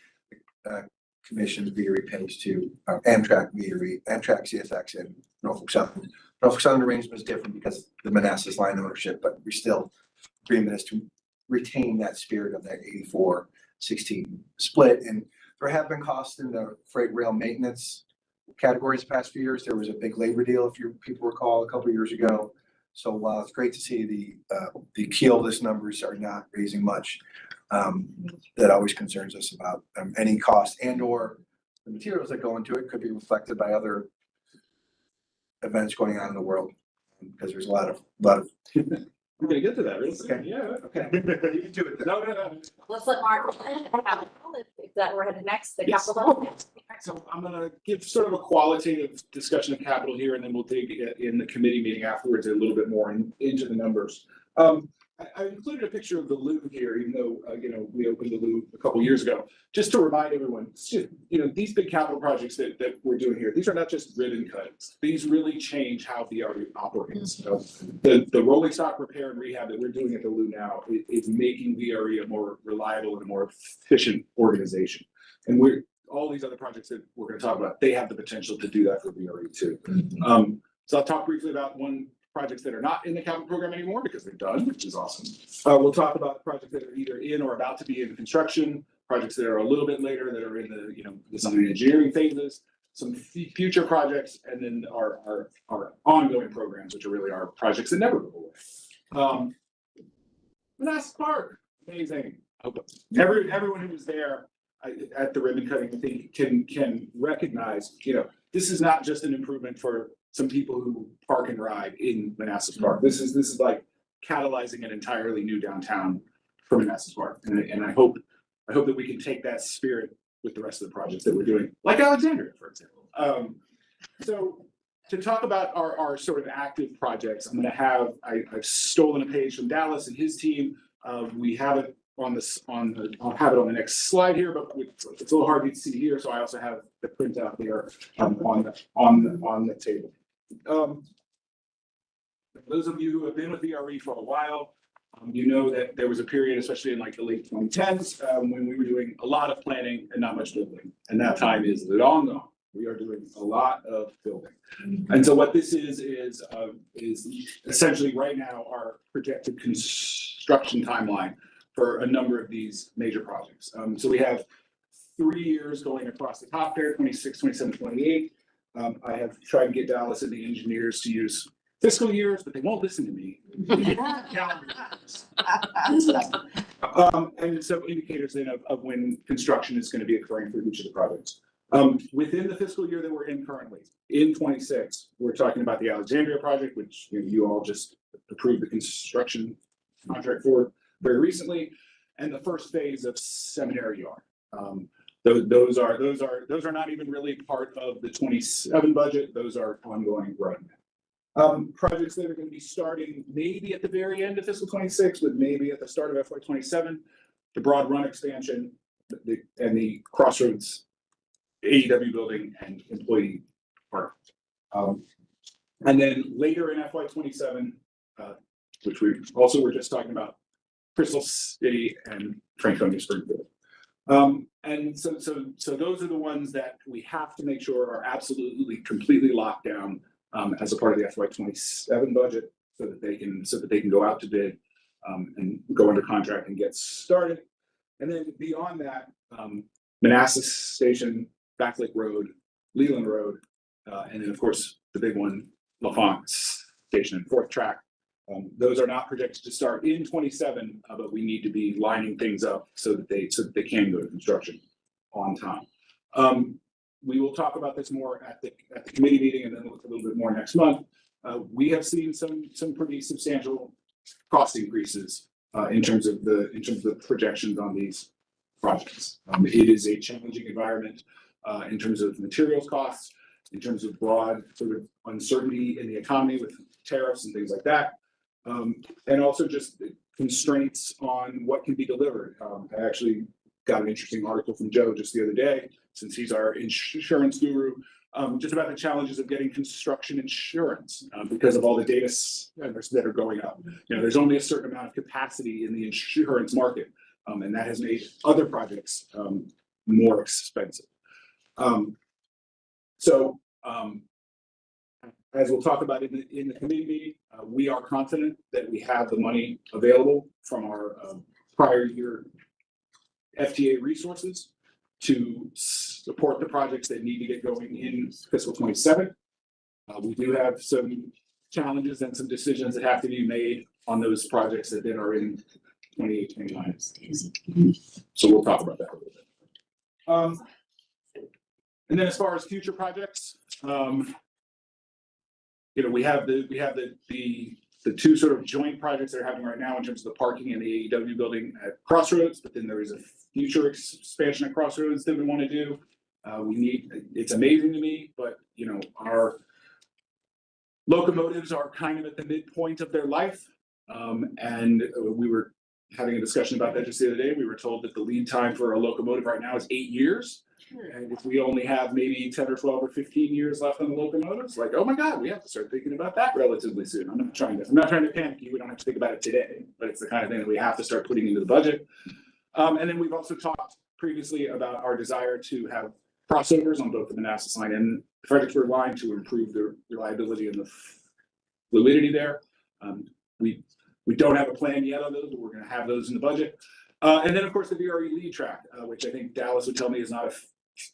commissions VRE pays to Amtrak, VRE, Amtrak, CSX, and Norfolk Southern. Norfolk Southern arrangement is different because of the Manassas line ownership, but we still, agreement is to retain that spirit of that 84-16 split. And there have been costs in the freight rail maintenance categories the past few years. There was a big labor deal, if people recall, a couple of years ago. So while it's great to see the keelless numbers are not raising much, that always concerns us about any cost and or the materials that go into it could be reflected by other events going on in the world, because there's a lot of. We're gonna get to that, really? Okay. Yeah, okay. You can do it. No. Let's let Mark, if that we're headed next, the capital. So I'm gonna give sort of a qualitative discussion of capital here, and then we'll dig in the committee meeting afterwards a little bit more into the numbers. I included a picture of the loop here, even though, we opened the loop a couple years ago, just to remind everyone, these big capital projects that we're doing here, these are not just ribbon cuts. These really change how VRE operates. So the rolling stock repair and rehab that we're doing at the loop now is making VRE a more reliable and a more efficient organization. And all these other projects that we're going to talk about, they have the potential to do that for VRE too. So I'll talk briefly about one projects that are not in the capital program anymore because they're done, which is awesome. We'll talk about projects that are either in or about to be in construction, projects that are a little bit later that are in the design and engineering phases, some future projects, and then our ongoing programs, which are really our projects that never go away. Manassas Park, amazing. Everyone who was there at the ribbon cutting, I think, can recognize, this is not just an improvement for some people who park and ride in Manassas Park. This is like catalyzing an entirely new downtown for Manassas Park. And I hope that we can take that spirit with the rest of the projects that we're doing, like Alexandria, for example. So to talk about our sort of active projects, I've stolen a page from Dallas and his team. We have it I'll have it on the next slide here, but it's a little hard to see here. So I also have the printout there on the table. Those of you who have been with VRE for a while, you know that there was a period, especially in like the late 2010s, when we were doing a lot of planning and not much building. And that time is long gone. We are doing a lot of building. And so what this is essentially right now our projected construction timeline for a number of these major projects. So we have 3 years going across the top there, 26, 27, 28. I have tried to get Dallas and the engineers to use fiscal years, but they won't listen to me. Calendar years. And so indicators then of when construction is going to be occurring for each of the projects. Within the fiscal year that we're in currently, in 26, we're talking about the Alexandria project, which you all just approved the construction contract for very recently, and the first phase of Seminary Yard. Those are not even really part of the 27 budget. Those are ongoing right now. Projects that are going to be starting maybe at the very end of fiscal 26, but maybe at the start of FY 27, the Broad Run expansion, and the Crossroads AEW building and employee park. And then later in FY 27, which we also were just talking about, Crystal City and Franconia Springfield. And so those are the ones that we have to make sure are absolutely completely locked down as a part of the FY 27 budget, so that they can go out to bid and go under contract and get started. And then beyond that, Manassas Station, Back Lake Road, Leland Road, and then of course the big one, LaFont Station and Fourth Track. Those are not projected to start in 27, but we need to be lining things up so that they can go to construction on time. We will talk about this more at the committee meeting, and then a little bit more next month. We have seen some pretty substantial cost increases in terms of the projections on these projects. It is a challenging environment in terms of materials costs, in terms of broad sort of uncertainty in the economy with tariffs and things like that. And also just constraints on what can be delivered. I actually got an interesting article from Joe just the other day, since he's our insurance guru, just about the challenges of getting construction insurance because of all the data centers that are going up. There's only a certain amount of capacity in the insurance market, and that has made other projects more expensive. As we'll talk about in the committee meeting, we are confident that we have the money available from our prior year FTA resources to support the projects that need to get going in fiscal 27. We do have some challenges and some decisions that have to be made on those projects that then are in 28, 29. So we'll talk about that a little bit. And then as far as future projects, we have the two sort of joint projects that are happening right now in terms of the parking and the AEW building at Crossroads, but then there is a future expansion at Crossroads that we want to do. It's amazing to me, but our locomotives are kind of at the midpoint of their life. And we were having a discussion about that just the other day. We were told that the lead time for a locomotive right now is 8 years. And if we only have maybe 10 or 12 or 15 years left on the locomotives, like, oh my God, we have to start thinking about that relatively soon. I'm not trying to panic you. We don't have to think about it today, but it's the kind of thing that we have to start putting into the budget. And then we've also talked previously about our desire to have crossovers on both the Manassas line and the Fredericksburg line to improve the reliability and the fluidity there. We don't have a plan yet on those, but we're going to have those in the budget. And then, of course, the VRE lead track, which I think Dallas would tell me is not a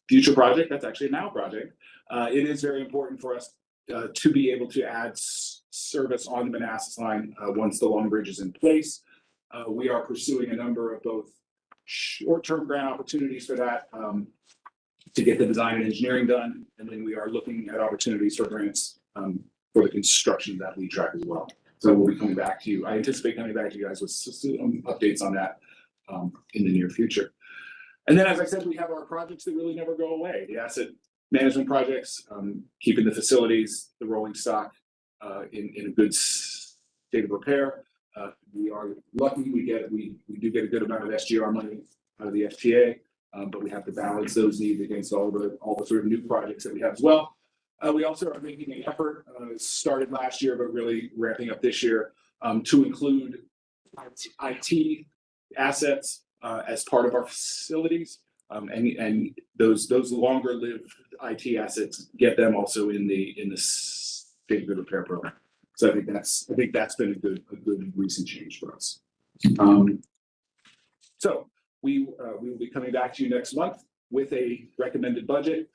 future project. That's actually a now project. It is very important for us to be able to add service on the Manassas line once the Long Bridge is in place. We are pursuing a number of both short-term grant opportunities for that to get the design and engineering done. And then we are looking at opportunities for grants for the construction of that lead track as well. So we'll be coming back to you. I anticipate coming back to you guys with some updates on that in the near future. And then, as I said, we have our projects that really never go away. The asset management projects, keeping the facilities, the rolling stock in a good state of repair. We are lucky we do get a good amount of SGR money out of the FTA, but we have to balance those needs against all the sort of new projects that we have as well. We also are making an effort, started last year, but really ramping up this year, to include IT assets as part of our facilities, and those longer lived IT assets, get them also in the state of good repair program. So I think that's been a good recent change for us. So we will be coming back to you next month with a recommended budget.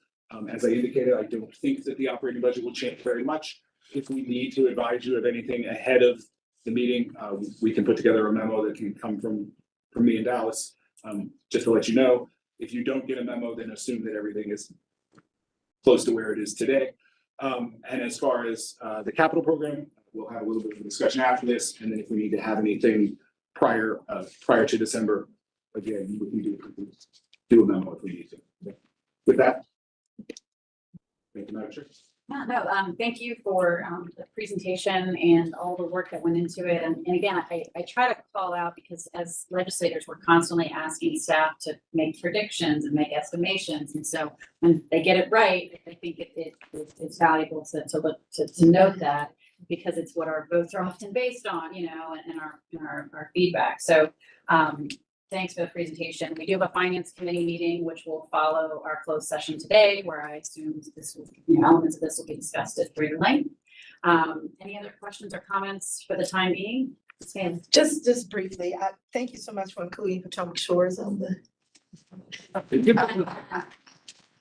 As I indicated, I don't think that the operating budget will change very much. If we need to advise you of anything ahead of the meeting, we can put together a memo that can come from me and Dallas. Just to let you know, if you don't get a memo, then assume that everything is close to where it is today. And as far as the capital program, we'll have a little bit of a discussion after this. And then if we need to have anything prior to December, again, we can do a memo if we need to. With that, thank you, Madam Chair. No, thank you for the presentation and all the work that went into it. And again, I try to call out because as legislators, we're constantly asking staff to make predictions and make estimations. And so when they get it right, I think it's valuable to note that, because it's what our votes are often based on, and our feedback. So thanks for the presentation. We do have a finance committee meeting, which will follow our closed session today, where I assume elements of this will be discussed at greater length. Any other questions or comments for the time being? Sam? Just briefly, thank you so much for including Potomac Shores on the.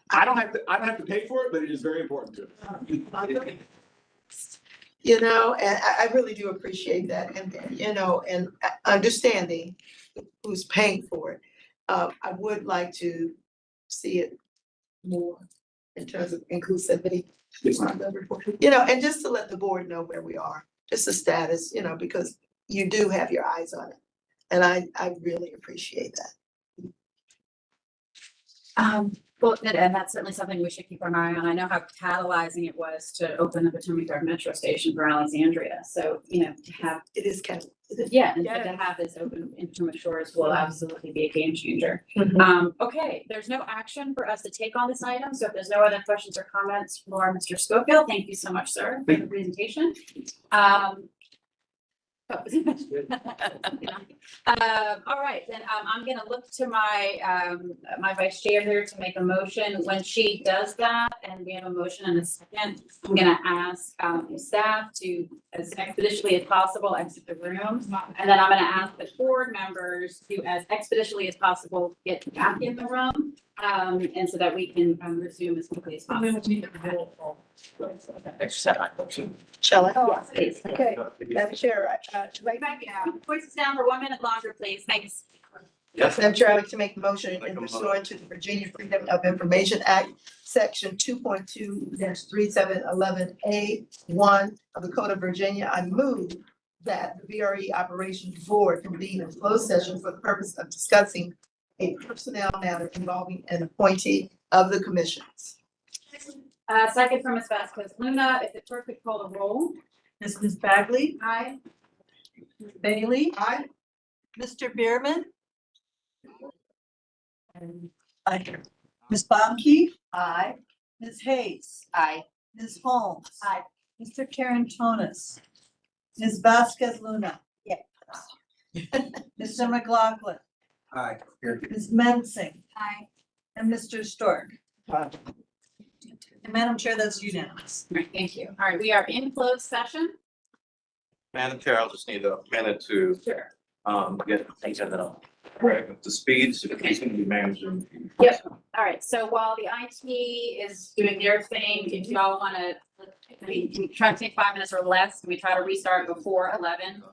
I don't have to pay for it, but it is very important to me. And I really do appreciate that, and understanding who's paying for it. I would like to see it more in terms of inclusivity. And just to let the board know where we are, just the status, because you do have your eyes on it. And I really appreciate that. Well, and that's certainly something we should keep an eye on. I know how catalyzing it was to open the Potomac Drive Metro Station for Alexandria. So, to have, It is kind of. yeah, and to have this open in Potomac Shores will absolutely be a game changer. Okay, there's no action for us to take on this item. So if there's no other questions or comments for Mr. Schofield, thank you so much, sir, for the presentation. All right, then I'm gonna look to my my vice chair here to make a motion. When she does that, and we have a motion in a second, I'm gonna ask staff to, as expeditiously as possible, exit the room. And then I'm gonna ask the board members to, as expeditiously as possible, get back in the room. And so that we can resume as quickly as possible. Shall I? Yes, please. Okay, Madam Chair, Voices down for 1 minute longer, please. Thanks. Madam Chair, I'd like to make a motion in pursuant to the Virginia Freedom of Information Act, section 2.2-3711A1 of the Code of Virginia. I move that the VRE Operations Board convene a closed session for the purpose of discussing a personnel matter involving an appointee of the commissions. Second from Ms. Vasquez Luna. If the clerk could call the roll. Ms. Bagley, Aye. Ms. Bailey, Aye. Mr. Bierman. Aye. Ms. Bomke, Aye. Ms. Hayes, Aye. Ms. Holmes. Aye. Mr. Tonis, Ms. Vasquez Luna. Yeah. Mr. McLaughlin, Aye, here. Ms. Mensing, Aye. and Mr. Stork. Aye. And Madam Chair, that's unanimous. Great, thank you. All right, we are in closed session. Madam Chair, I'll just need a minute to Sure. get things in the the speeds, so he's gonna be managing. Yep. All right, so while the IT is doing their thing, if y'all wanna, we try to take 5 minutes or less, we try to restart before 11.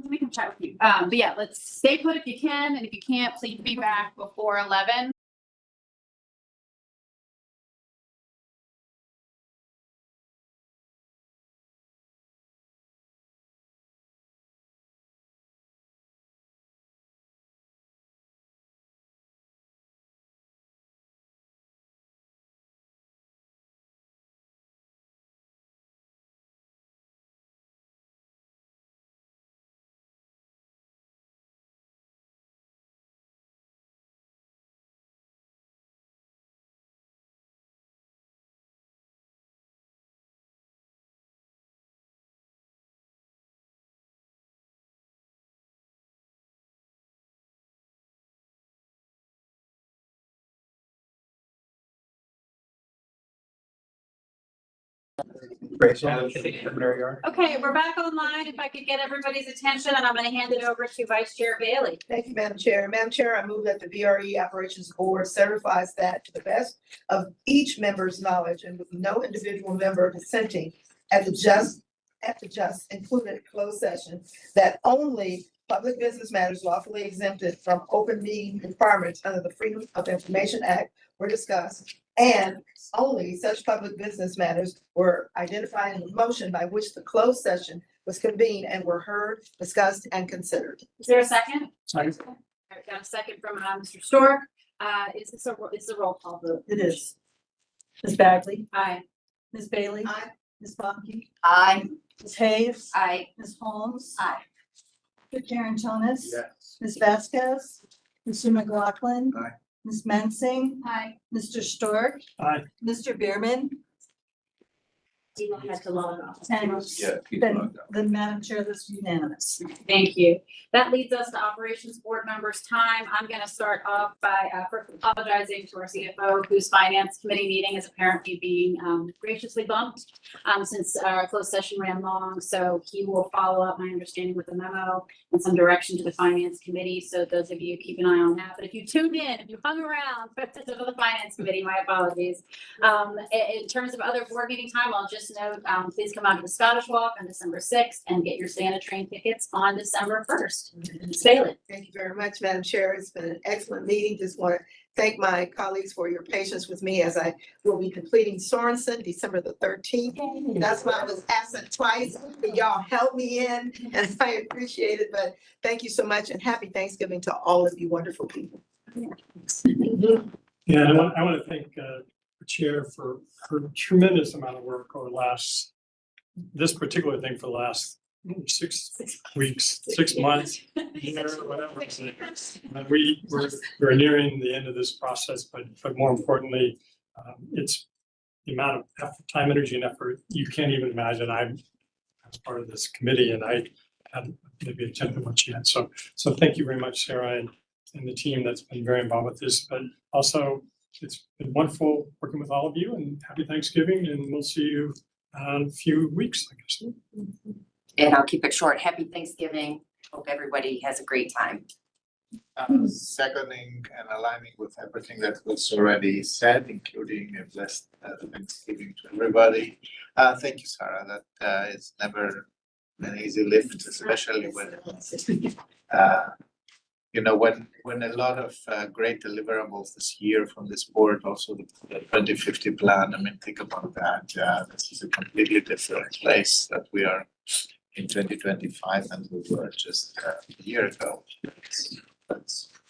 We can chat with you. But yeah, let's stay put if you can, and if you can't, please be back before 11. Okay, we're back online. If I could get everybody's attention, and I'm gonna hand it over to Vice Chair Bailey. Thank you, Madam Chair. Madam Chair, I move that the VRE Operations Board certifies that to the best of each member's knowledge and with no individual member dissenting at the just included closed session, that only public business matters lawfully exempted from open meeting requirements under the Freedom of Information Act were discussed, and only such public business matters were identified in the motion by which the closed session was convened and were heard, discussed, and considered. Is there a second? Second. All right, got a second from Mr. Stork. It's a roll call vote. It is. Ms. Bagley, Aye. Ms. Bailey. Aye. Ms. Bomke, Aye. Ms. Hayes. Aye. Ms. Holmes. Aye. Mr. Tonis. Yes. Ms. Vasquez, Mr. McLaughlin. Aye. Ms. Mensing, Aye. Mr. Stork, Aye. Mr. Bierman, You had to log off. and Yeah. then Madam Chair, that's unanimous. Thank you. That leads us to Operations Board members' time. I'm gonna start off by first apologizing to our CFO, whose Finance Committee meeting is apparently being graciously bumped since our closed session ran long. So he will follow up, my understanding, with a memo and some direction to the Finance Committee. So those of you keep an eye on that. But if you tuned in, if you hung around for the Finance Committee, my apologies. In terms of other board meeting time, I'll just note, please come out to the Scottish Walk on December 6th and get your Santa train tickets on December 1st. Ms. Bailey. Thank you very much, Madam Chair. It's been an excellent meeting. Just want to thank my colleagues for your patience with me as I will be completing Sorensen December the 13th. That's why I was absent twice, but y'all helped me in and I appreciate it. But thank you so much and happy Thanksgiving to all of you wonderful people. Yeah, and I want to thank the chair for her tremendous amount of work over the last, this particular thing for the last 6 weeks, 6 months, year, whatever. We're nearing the end of this process, but more importantly, it's the amount of effort, time, energy, and effort you can't even imagine. I'm as part of this committee, and I haven't maybe attempted much yet. So thank you very much, Sarah, and the team that's been very involved with this. But also, it's been wonderful working with all of you, and happy Thanksgiving, and we'll see you in a few weeks, I guess. And I'll keep it short. Happy Thanksgiving. Hope everybody has a great time. Seconding and aligning with everything that was already said, including a blessed Thanksgiving to everybody. Thank you, Sarah. That is never an easy lift, especially when when a lot of great deliverables this year from this board, also the 2050 plan. I mean, think about that. This is a completely different place that we are in 2025 than we were just a year ago.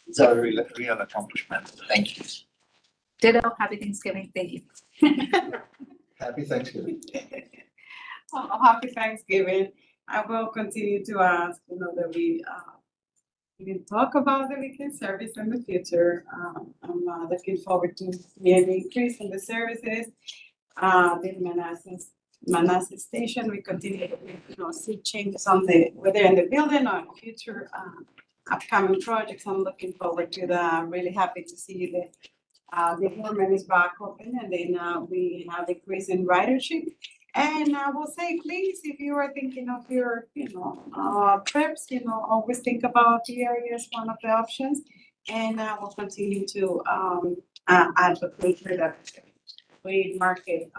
It's a real accomplishment. Thank you. Ditto, happy Thanksgiving. Thank you. Happy Thanksgiving. Happy Thanksgiving. I will continue to ask, that we can talk about the weekend service in the future. I'm looking forward to seeing the increase in the services. The Manassas Station, we continue to see changes on whether in the building or in future upcoming projects. I'm looking forward to that. I'm really happy to see the government is back open, and then we have a increase in ridership. And I will say, please, if you are thinking of your, trips, always think about the area as one of the options. And I will continue to advocate for that. We market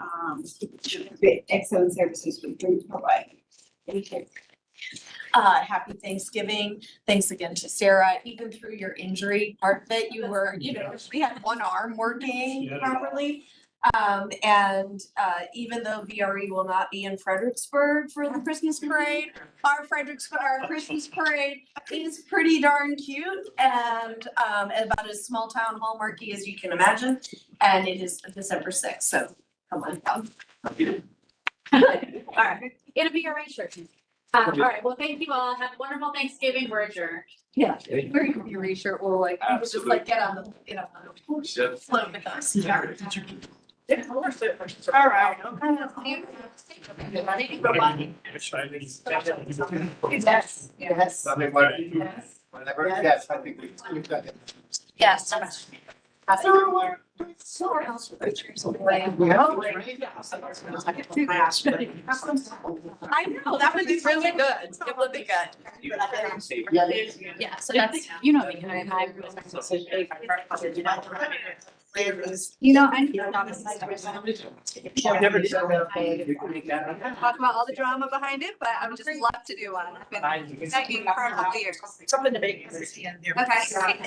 the excellent services we do provide. Thank you. Happy Thanksgiving. Thanks again to Sarah. Even through your injury part of it, you were, we had one arm working properly. And even though VRE will not be in Fredericksburg for the Christmas parade, our Christmas parade is pretty darn cute and about as small town hallmarky as you can imagine. And it is December 6th, so come on down. All right, it'll be your right shirt. All right, well, thank you all. Have a wonderful Thanksgiving. We're adjourned. Yeah, we're gonna be reshirt. We'll just like get on the, float with us. All right. Yes. Yes. Whenever, yes, I think we've done it. Yes. I know, that would be really good. It would be good. Yeah, so that's, me, I Talk about all the drama behind it, but I would just love to do one. I've been begging for a couple years. Something to make. Okay.